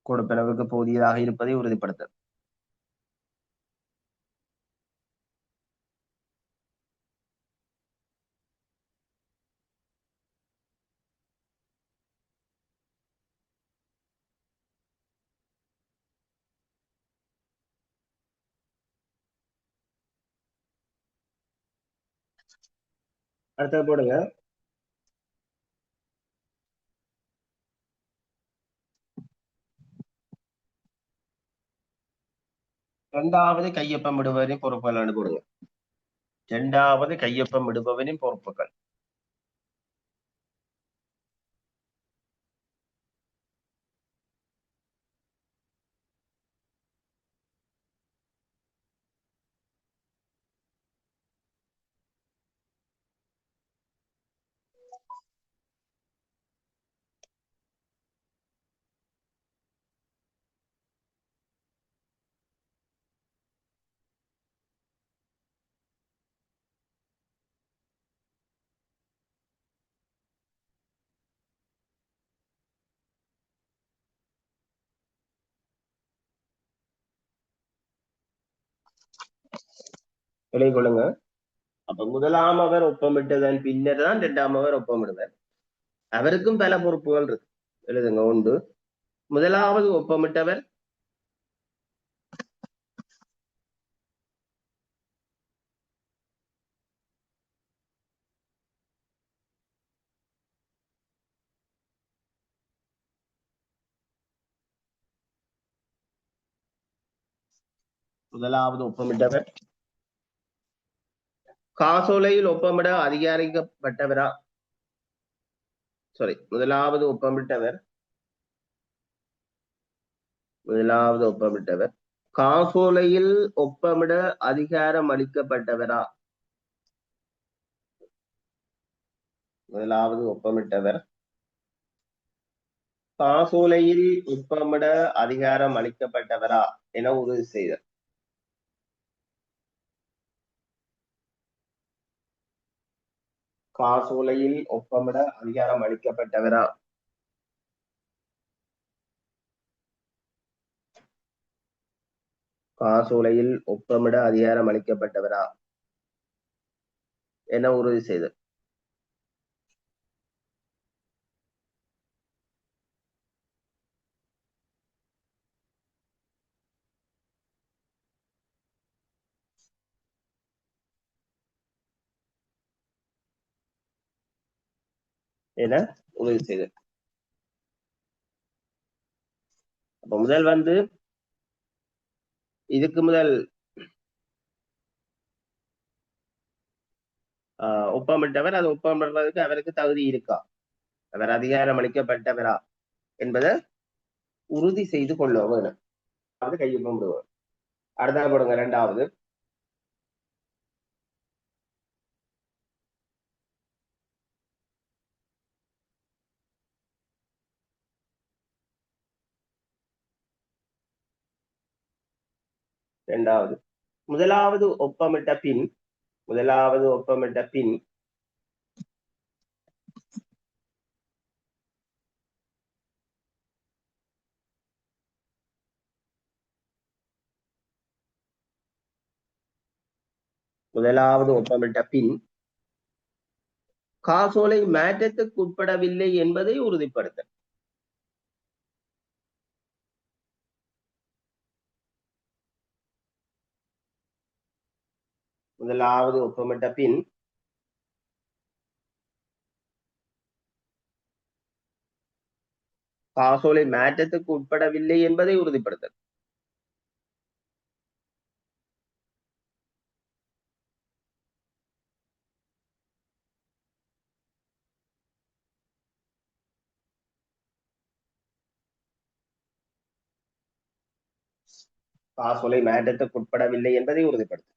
கொடுப்பனவுக்கு போதியதாக இருப்பதை உறுதிப்படுத்த. அடுத்தது போடுங்க, இரண்டாவது கையொப்பம் இடுபவரின் பொறுப்புகள் போடுங்க. இரண்டாவது கையொப்பம் இடுபவரின் பொறுப்புகள். விலை கொள்ளுங்க. அப்ப முதலாம் அவர் ஒப்பமிட்டதன் பின்னர் தான் இரண்டாம் அவர் ஒப்பமிடுவார். அவருக்கும் பல பொறுப்புகள் இருக்கு. எழுதுங்க. ஒன்று, முதலாவது ஒப்பமிட்டவர் காசோலையில் ஒப்பமிட அதிகாரிக்கப்பட்டவரா? சாரி, முதலாவது ஒப்பமிட்டவர் காசோலையில் ஒப்பமிட அதிகாரம் அளிக்கப்பட்டவரா? முதலாவது ஒப்பமிட்டவர் காசோலையில் ஒப்பமிட அதிகாரம் அளிக்கப்பட்டவரா என உறுதி செய்தார். காசோலையில் ஒப்பமிட அதிகாரம் அளிக்கப்பட்டவரா? காசோலையில் ஒப்பமிட அதிகாரம் அளிக்கப்பட்டவரா என உறுதி செய்தார். என உறுதி செய்தார். அப்ப முதல் இதுக்கு முதல் ஒப்பமிட்டவர் அது ஒப்பமிடுறதுக்கு அவருக்கு தகுதி இருக்கா, அவர் அதிகாரம் அளிக்கப்பட்டவரா என்பதை உறுதி செய்து கொள்ள வேணும். அது கையொப்பம் விடுவார். அடுத்த போடுங்க. இரண்டாவது முதலாவது ஒப்பமிட்ட பின் முதலாவது ஒப்பமிட்ட பின் முதலாவது ஒப்பமிட்ட பின் காசோலை மாற்றத்துக்கு உட்படவில்லை என்பதை உறுதிப்படுத்த. முதலாவது ஒப்பமிட்ட பின் காசோலை மாற்றத்துக்கு உட்படவில்லை என்பதை உறுதிப்படுத்த. காசோலை மாற்றத்துக்கு உட்படவில்லை என்பதை உறுதிப்படுத்த.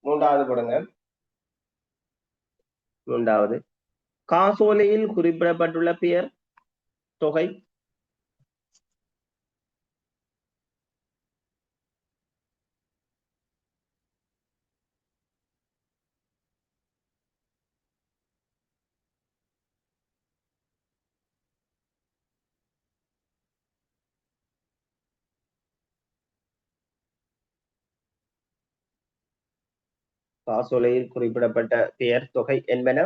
மூன்றாவது கொடுங்க. மூன்றாவது காசோலையில் குறிப்பிடப்பட்டுள்ள பெயர் தொகை காசோலையில் குறிப்பிடப்பட்ட பெயர் தொகை என்பன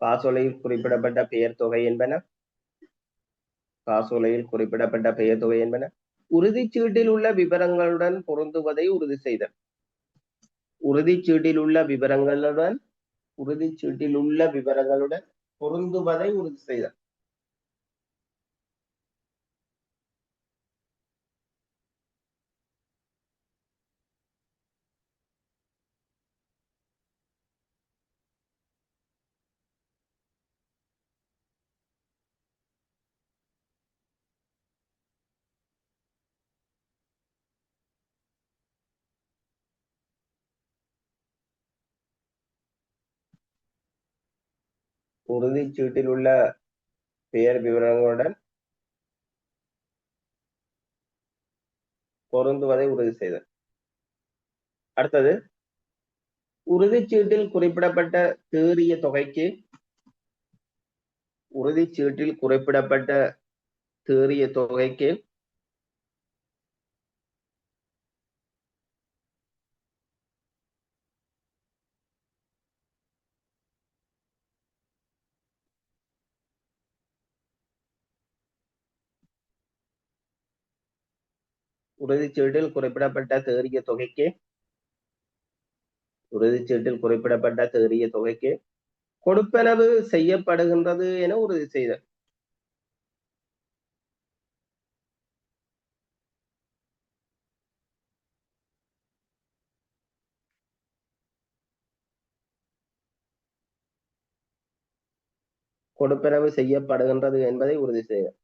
காசோலையில் குறிப்பிடப்பட்ட பெயர் தொகை என்பன காசோலையில் குறிப்பிடப்பட்ட பெயர் தொகை என்பன உறுதிச்சீட்டில் உள்ள விவரங்களுடன் பொருந்துவதை உறுதி செய்தல். உறுதிச்சீட்டில் உள்ள விவரங்களுடன் பொருந்துவதை உறுதி செய்தல். உறுதிச்சீட்டில் உள்ள பெயர் விவரங்களுடன் பொருந்துவதை உறுதி செய்தல். அடுத்தது உறுதிச்சீட்டில் குறிப்பிடப்பட்ட தேறிய தொகைக்கு உறுதிச்சீட்டில் குறிப்பிடப்பட்ட தேறிய தொகைக்கு உறுதிச்சீட்டில் குறிப்பிடப்பட்ட தேறிய தொகைக்கு கொடுப்பனவு செய்யப்படுகின்றது என உறுதி செய்தல். கொடுப்பனவு செய்யப்படுகின்றது என்பதை உறுதி செய்தல்.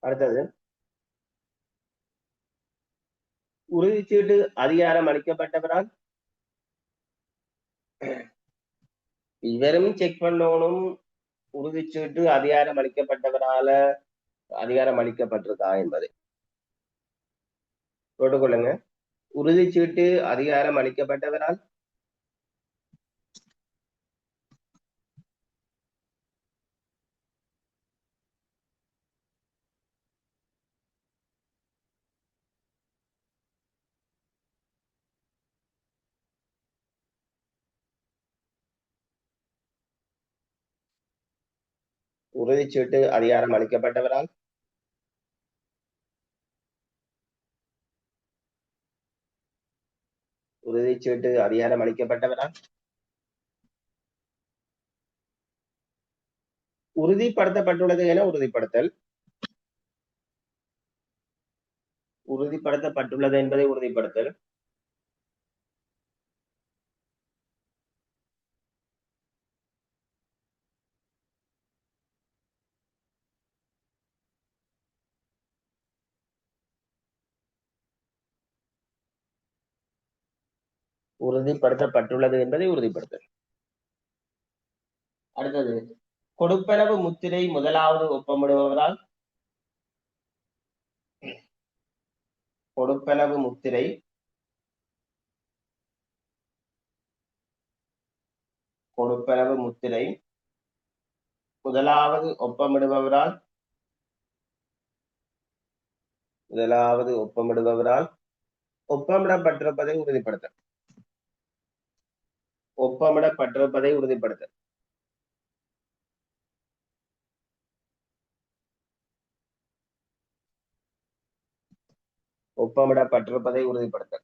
அடுத்தது உறுதிச்சீட்டு அதிகாரம் அளிக்கப்பட்டவரால் இவரும் செக் பண்ணணும். உறுதிச்சீட்டு அதிகாரம் அளிக்கப்பட்டவரால அதிகாரம் அளிக்கப்பட்டிருக்கா என்பதை போட்டுக்கொள்ளுங்க. உறுதிச்சீட்டு அதிகாரம் அளிக்கப்பட்டவரால் உறுதிச்சீட்டு அதிகாரம் அளிக்கப்பட்டவரால் உறுதிச்சீட்டு அதிகாரம் அளிக்கப்பட்டவரால் உறுதிப்படுத்தப்பட்டுள்ளது என உறுதிப்படுத்தல். உறுதிப்படுத்தப்பட்டுள்ளது என்பதை உறுதிப்படுத்தல். உறுதிப்படுத்தப்பட்டுள்ளது என்பதை உறுதிப்படுத்தல். அடுத்தது, கொடுப்பனவு முத்திரை முதலாவது ஒப்பமிடுபவரால். கொடுப்பனவு முத்திரை கொடுப்பனவு முத்திரை முதலாவது ஒப்பமிடுபவரால். முதலாவது ஒப்பமிடுபவரால் ஒப்பமிடப்பட்டிருப்பதை உறுதிப்படுத்த. ஒப்பமிடப்பட்டிருப்பதை உறுதிப்படுத்த. ஒப்பமிடப்பட்டிருப்பதை உறுதிப்படுத்த.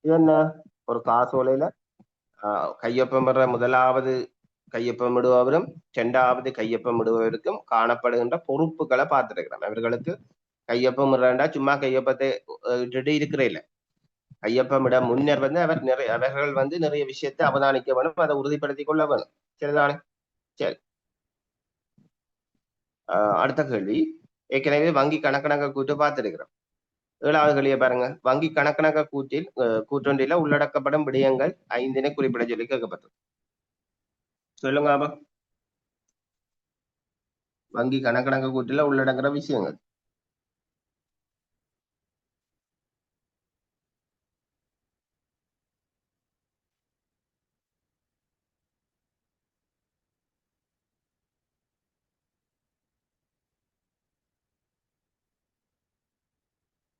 இது என்ன? ஒரு காசோலையில கையொப்பமிடுற முதலாவது கையொப்பமிடுபவரும் இரண்டாவது கையொப்பமிடுபவருக்கும் காணப்படுகின்ற பொறுப்புகளை பார்த்துருக்கிறோம். அவர்களுக்கு கையொப்பமிடுறா சும்மா கையொப்பத்தை இட்டுட்டு இருக்கிற இல்ல. கையொப்பமிட முன்னர் அவர்கள் நிறைய விஷயத்தை அவதானிக்க வேணும், அதை உறுதிப்படுத்திக் கொள்ள வேணும். சரிதானே? சரி. அடுத்த கேள்வி, ஏற்கனவே வங்கி கணக்கணக்க கூட்டு பார்த்திருக்கிறோம். 7வது கேள்வியை பாருங்க. வங்கி கணக்கணக்க கூற்றொன்றில உள்ளடக்கப்படும் விடயங்கள் 5 குறிப்பிட சொல்லி கேட்கப்பட்டது. சொல்லுங்க. வங்கி கணக்கணக்க கூட்டில உள்ளடங்குற விஷயங்கள்.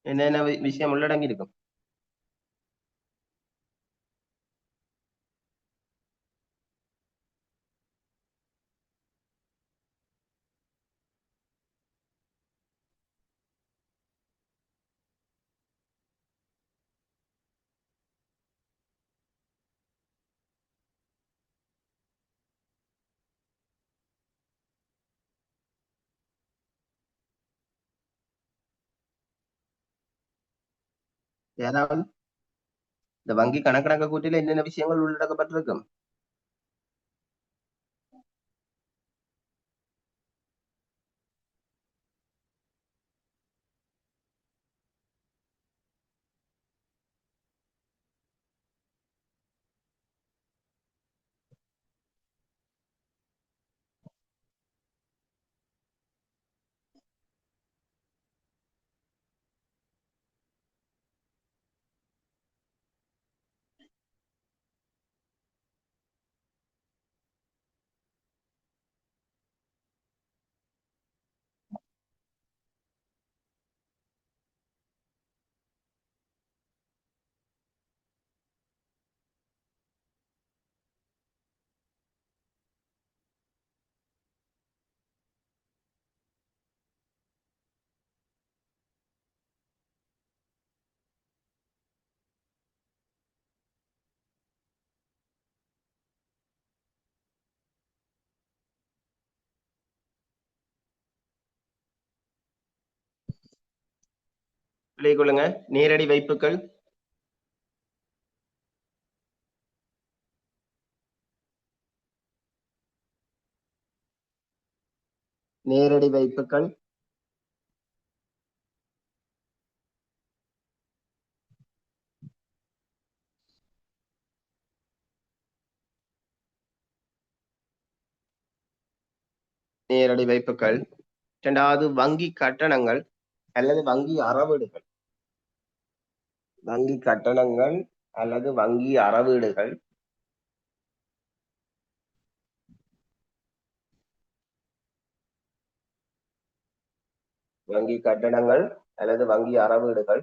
என்னென்ன விஷயம் உள்ளடங்கி இருக்கும்? யாராவது இந்த வங்கி கணக்கணக்க கூட்டில என்னென்ன விஷயங்கள் உள்ளடக்கப்பட்டிருக்கும்? கொள்ளுங்க. நேரடி வைப்புகள். நேரடி வைப்புகள். நேரடி வைப்புகள். 2வது வங்கி கட்டணங்கள் அல்லது வங்கி அறவீடுகள். வங்கி கட்டணங்கள் அல்லது வங்கி அறவீடுகள். வங்கி கட்டணங்கள் அல்லது வங்கி அறவீடுகள்.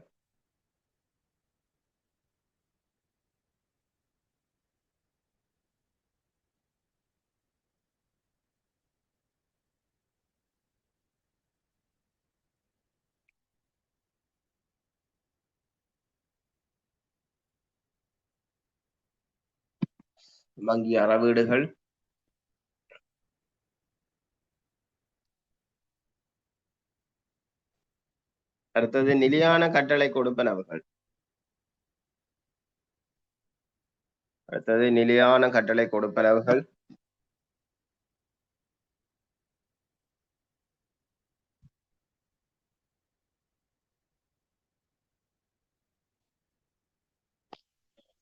வங்கி அறவீடுகள், அடுத்தது நிலையான கட்டளை கொடுப்பனவுகள், அடுத்தது நிலையான கட்டளை கொடுப்பனவுகள்,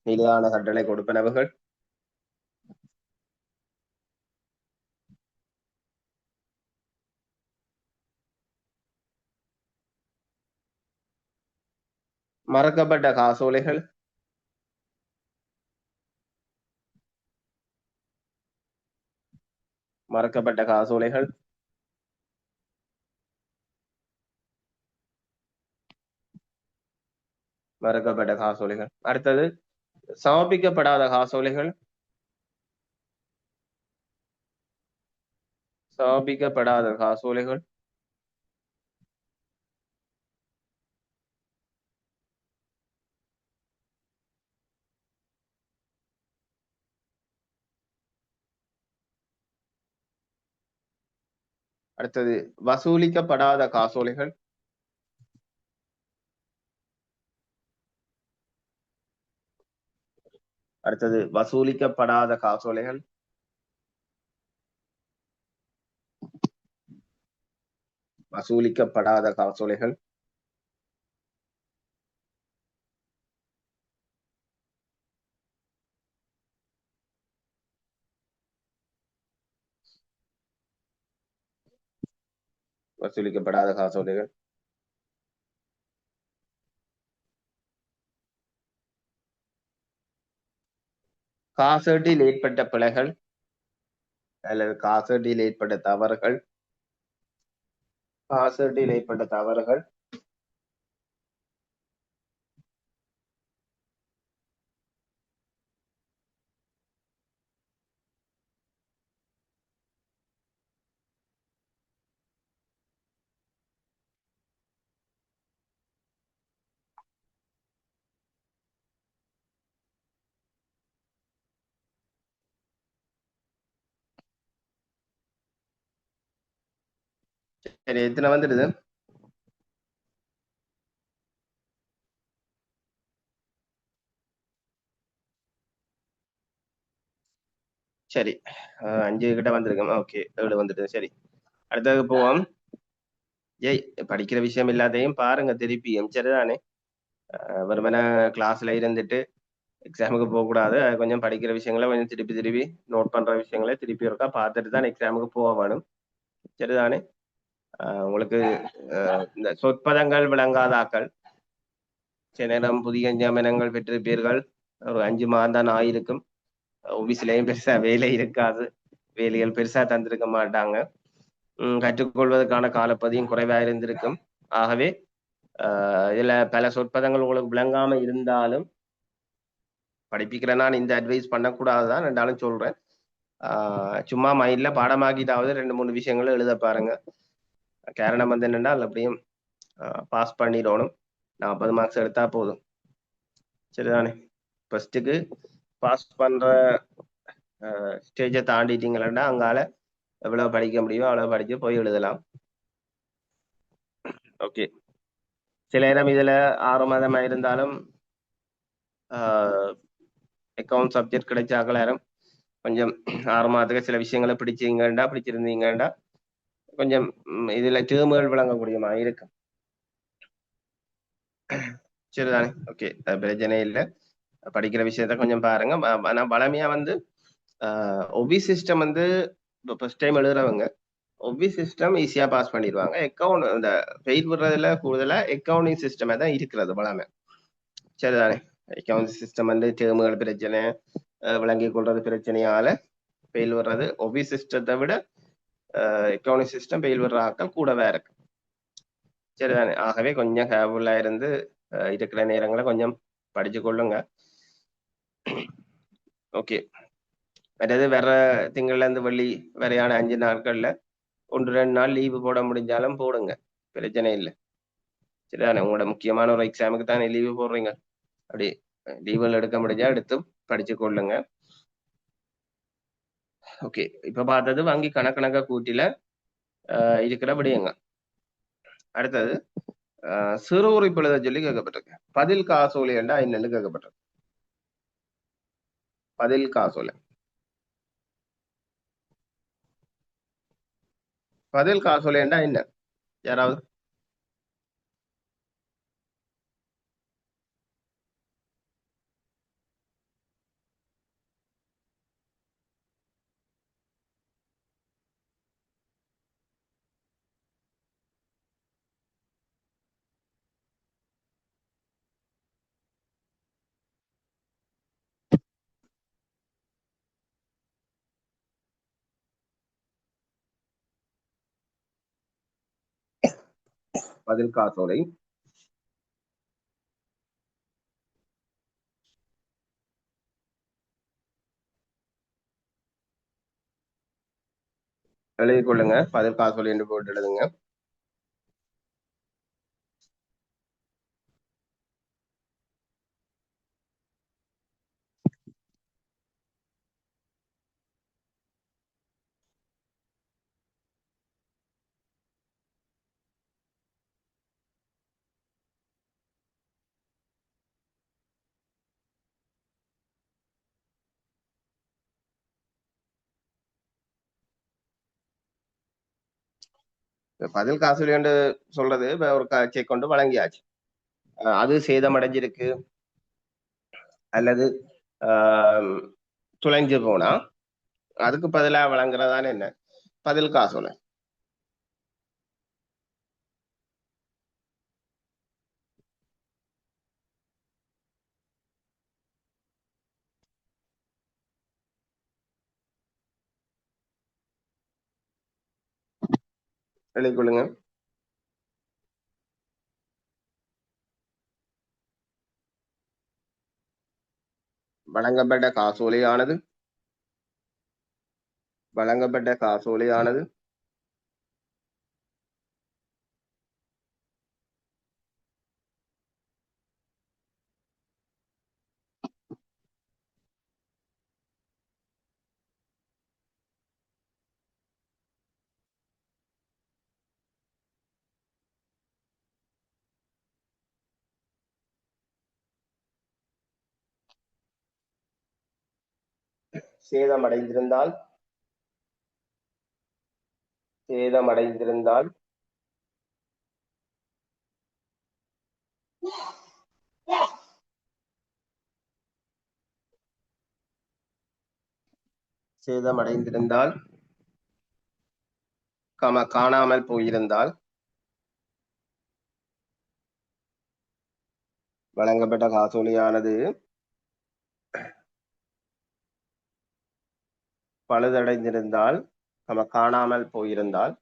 நிலையான கட்டளை கொடுப்பனவுகள், மறக்கப்பட்ட காசோலைகள், மறக்கப்பட்ட காசோலைகள், மறக்கப்பட்ட காசோலைகள், அடுத்தது சமர்ப்பிக்கப்படாத காசோலைகள், சமர்ப்பிக்கப்படாத காசோலைகள், அடுத்தது வசூலிக்கப்படாத காசோலைகள், அடுத்தது வசூலிக்கப்படாத காசோலைகள், வசூலிக்கப்படாத காசோலைகள், வசூலிக்கப்படாத காசோலைகள், காசீட்டில் ஏற்பட்ட பிழைகள் அல்லது காசீட்டில் ஏற்பட்ட தவறுகள், காசீட்டில் ஏற்பட்ட தவறுகள், சரி எத்தனை வந்துடுது? சரி 5 கிட்ட வந்திருக்கோம். ஓகே 7 வந்துட்டு சரி அடுத்தது போவோம். ஏய் படிக்கிற விஷயம் இல்லாதையும் பாருங்க திருப்பியும் சரிதானே. வெறுமனே கிளாஸ்ல இருந்துட்டு எக்ஸாமுக்கு போகக்கூடாது. கொஞ்சம் படிக்கிற விஷயங்களை கொஞ்சம் திருப்பி திருப்பி நோட் பண்ற விஷயங்களை திருப்பி இருக்கா பார்த்துட்டு தான் எக்ஸாமுக்கு போக வேணும் சரிதானே. உங்களுக்கு இந்த சொற்பதங்கள் விளங்காதாக்கள் சில நேரம் புதிய ஞாபகங்கள் பெற்றிருப்பீர்கள். ஒரு 5 மாதம் தான் ஆயிருக்கும். ஆபீஸ்லயும் பெருசா வேலை இருக்காது, வேலைகள் பெருசா தந்திருக்க மாட்டாங்க. கற்றுக்கொள்வதற்கான காலப்பதியும் குறைவா இருந்திருக்கும். ஆகவே இதுல பல சொற்பதங்கள் உங்களுக்கு விளங்காம இருந்தாலும் படிப்பிக்கிற நான் இந்த அட்வைஸ் பண்ணக்கூடாதுதான் என்றாலும் சொல்றேன். சும்மா மைண்ட்ல பாடமாக்கிட்டாவது 2-3 விஷயங்களும் எழுத பாருங்க. காரணம் வந்து என்னன்னா அப்படியும் பாஸ் பண்ணிடணும். 40 மார்க்ஸ் எடுத்தா போதும் சரிதானே. ஃபர்ஸ்ட்டுக்கு பாஸ் பண்ற ஸ்டேஜை தாண்டிட்டீங்கன்னா அங்கால எவ்வளவு படிக்க முடியுமோ அவ்வளவு படிச்சு போய் எழுதலாம். ஓகே சில நேரம் இதுல 6 மாதமா இருந்தாலும் அக்கௌண்ட் சப்ஜெக்ட் கிடைச்சாக்கள் நேரம் கொஞ்சம் 6 மாதத்துக்கு சில விஷயங்களை பிடிச்சிருந்தீங்கண்டா கொஞ்சம் இதுல டேர்முகள் விளங்கக்கூடியமா இருக்கும் சரிதானே. ஓகே பிரச்சனை இல்லை, படிக்கிற விஷயத்த கொஞ்சம் பாருங்க. ஆனா பலமையா வந்து ஒபி சிஸ்டம் வந்து இப்போ ஃபர்ஸ்ட் டைம் எழுதுறவங்க ஒபி சிஸ்டம் ஈஸியா பாஸ் பண்ணிடுவாங்க. அக்கௌண்ட் இந்த ஃபெயில் விடுறதுல கூடுதலா அக்கௌண்டிங் சிஸ்டமே தான் இருக்கிறது பலமே சரிதானே. அக்கௌண்ட் சிஸ்டம் வந்து டேர்முகள் பிரச்சனை விளங்கி கொள்றது பிரச்சனையால ஃபெயில் வர்றது. ஒபி சிஸ்டத்தை விட அக்கௌண்டிங் சிஸ்டம் ஃபெயில் வர்ற ஆட்கள் கூடவே இருக்கு சரிதானே. ஆகவே கொஞ்சம் கேர்ஃபுல்லா இருந்து இருக்கிற நேரங்களை கொஞ்சம் படிச்சு கொள்ளுங்க. ஓகே மற்றது வேற திங்கள்ல இருந்து வெள்ளி வரையான 5 நாட்கள்ல 1-2 நாள் லீவு போட முடிஞ்சாலும் போடுங்க, பிரச்சனை இல்லை சரிதானே. உங்களோட முக்கியமான ஒரு எக்ஸாமுக்கு தானே லீவு போடுறீங்க. அப்படி லீவுகள் எடுக்க முடிஞ்சா எடுத்து படிச்சு கொள்ளுங்க. ஓகே, இப்ப பார்த்தது வங்கி கணக்கணக்க கூட்டில இருக்கிற விடயங்க. அடுத்தது சிறு உறுப்பிழுத சொல்லி கேட்கப்பட்டிருக்கு. பதில் காசோலை என்றா என்னன்னு கேட்கப்பட்டிருக்கு. பதில் காசோலை. பதில் காசோலை என்றா என்ன? யாராவது? பதில் காசோலை எழுதி கொள்ளுங்க. பதில் காசோலை என்று போட்டு எழுதுங்க. பதில் காசோலை என்று சொல்றது ஒரு செக் கொண்டு வழங்கியாச்சு. அது சேதமடைஞ்சிருக்கு அல்லது துளைஞ்சு போனா அதுக்கு பதிலா வழங்குறதான என்ன பதில் காசோலை. எழுதி கொள்ளுங்க. வழங்கப்பட்ட காசோலையானது சேதமடைந்திருந்தால் சேதமடைந்திருந்தால் சேதமடைந்திருந்தால் காணாமல் போயிருந்தால் வழங்கப்பட்ட காசோலையானது பழுதடைந்திருந்தால் காணாமல் போயிருந்தால்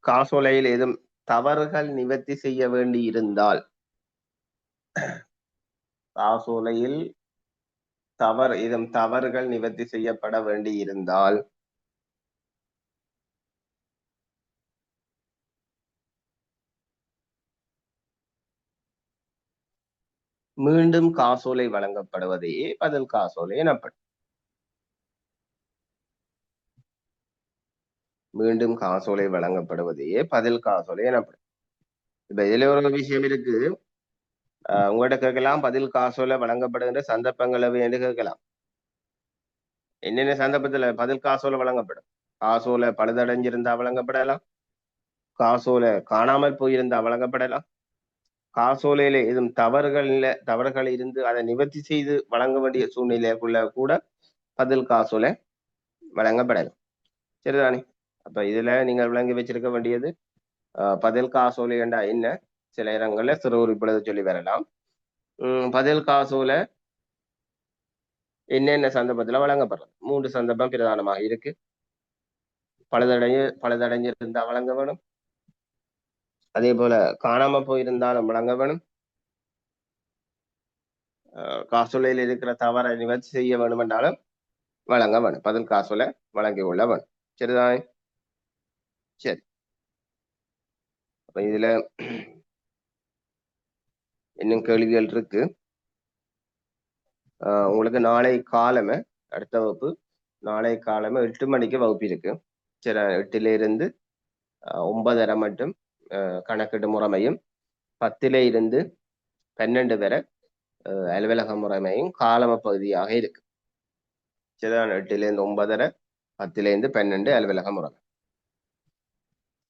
காசோலையில் ஏதும் தவறுகள் நிவர்த்தி செய்ய வேண்டி இருந்தால் காசோலையில் ஏதும் தவறுகள் நிவர்த்தி செய்யப்பட வேண்டி இருந்தால் மீண்டும் காசோலை வழங்கப்படுவதையே பதில் காசோலை எனப்படும். மீண்டும் காசோலை வழங்கப்படுவதையே பதில் காசோலை எனப்படும். இப்ப இதுல ஒரு விஷயம் இருக்கு. உங்கள்கிட்ட கேட்கலாம், பதில் காசோலை வழங்கப்படுகின்ற சந்தர்ப்பங்கள் என்று கேட்கலாம். என்னென்ன சந்தர்ப்பத்துல பதில் காசோலை வழங்கப்படும்? காசோலை பழுதடைஞ்சிருந்தா வழங்கப்படலாம், காசோலை காணாமல் போயிருந்தா வழங்கப்படலாம், காசோலையில எதுவும் தவறுகள் இருந்து அதை நிவர்த்தி செய்து வழங்க வேண்டிய சூழ்நிலைக்குள்ள கூட பதில் காசோலை வழங்கப்படலாம். சரிதானே? அப்ப இதுல நீங்கள் விளங்கி வச்சிருக்க வேண்டியது பதில் காசோலை என்றா என்ன, சில இடங்கள்ல சிறு உறுப்பினதை சொல்லி வரலாம். பதில் காசோலை என்னென்ன சந்தர்ப்பத்துல வழங்கப்படுறது? 3 சந்தர்ப்பம் பிரதானமாக இருக்கு. பழுதடைஞ்சிருந்தா வழங்க வேணும், அதே போல காணாம போயிருந்தாலும் வழங்க வேணும், காசோலையில் இருக்கிற தவறை நிவர்த்தி செய்ய வேணும் என்றாலும் வழங்க வேணும். பதில் காசோலை வழங்கி கொள்ள வேணும். சரிதான்? சரி. அப்ப இதுல இன்னும் கேள்விகள் இருக்கு. உங்களுக்கு நாளை காலமே அடுத்த வகுப்பு நாளை காலமே 8 மணிக்கு வகுப்பு இருக்கு. சரி, 8ல இருந்து 9:30 மட்டும் கணக்கீடு முறைமையும் 10ல இருந்து 12 வரை அலுவலக முறைமையும் காலம பகுதியாக இருக்கு. சரிதான், 8ல இருந்து 9:30, 10ல இருந்து 12 அலுவலக முறைமை.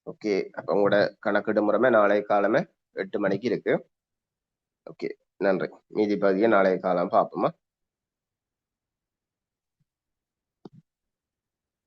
ஓகே, அப்ப உங்களோட கணக்கீடு முறைமை நாளை காலமே 8 மணிக்கு இருக்கு. ஓகே, நன்றி. மீதி பகுதியை நாளைய காலம் பார்ப்போமா.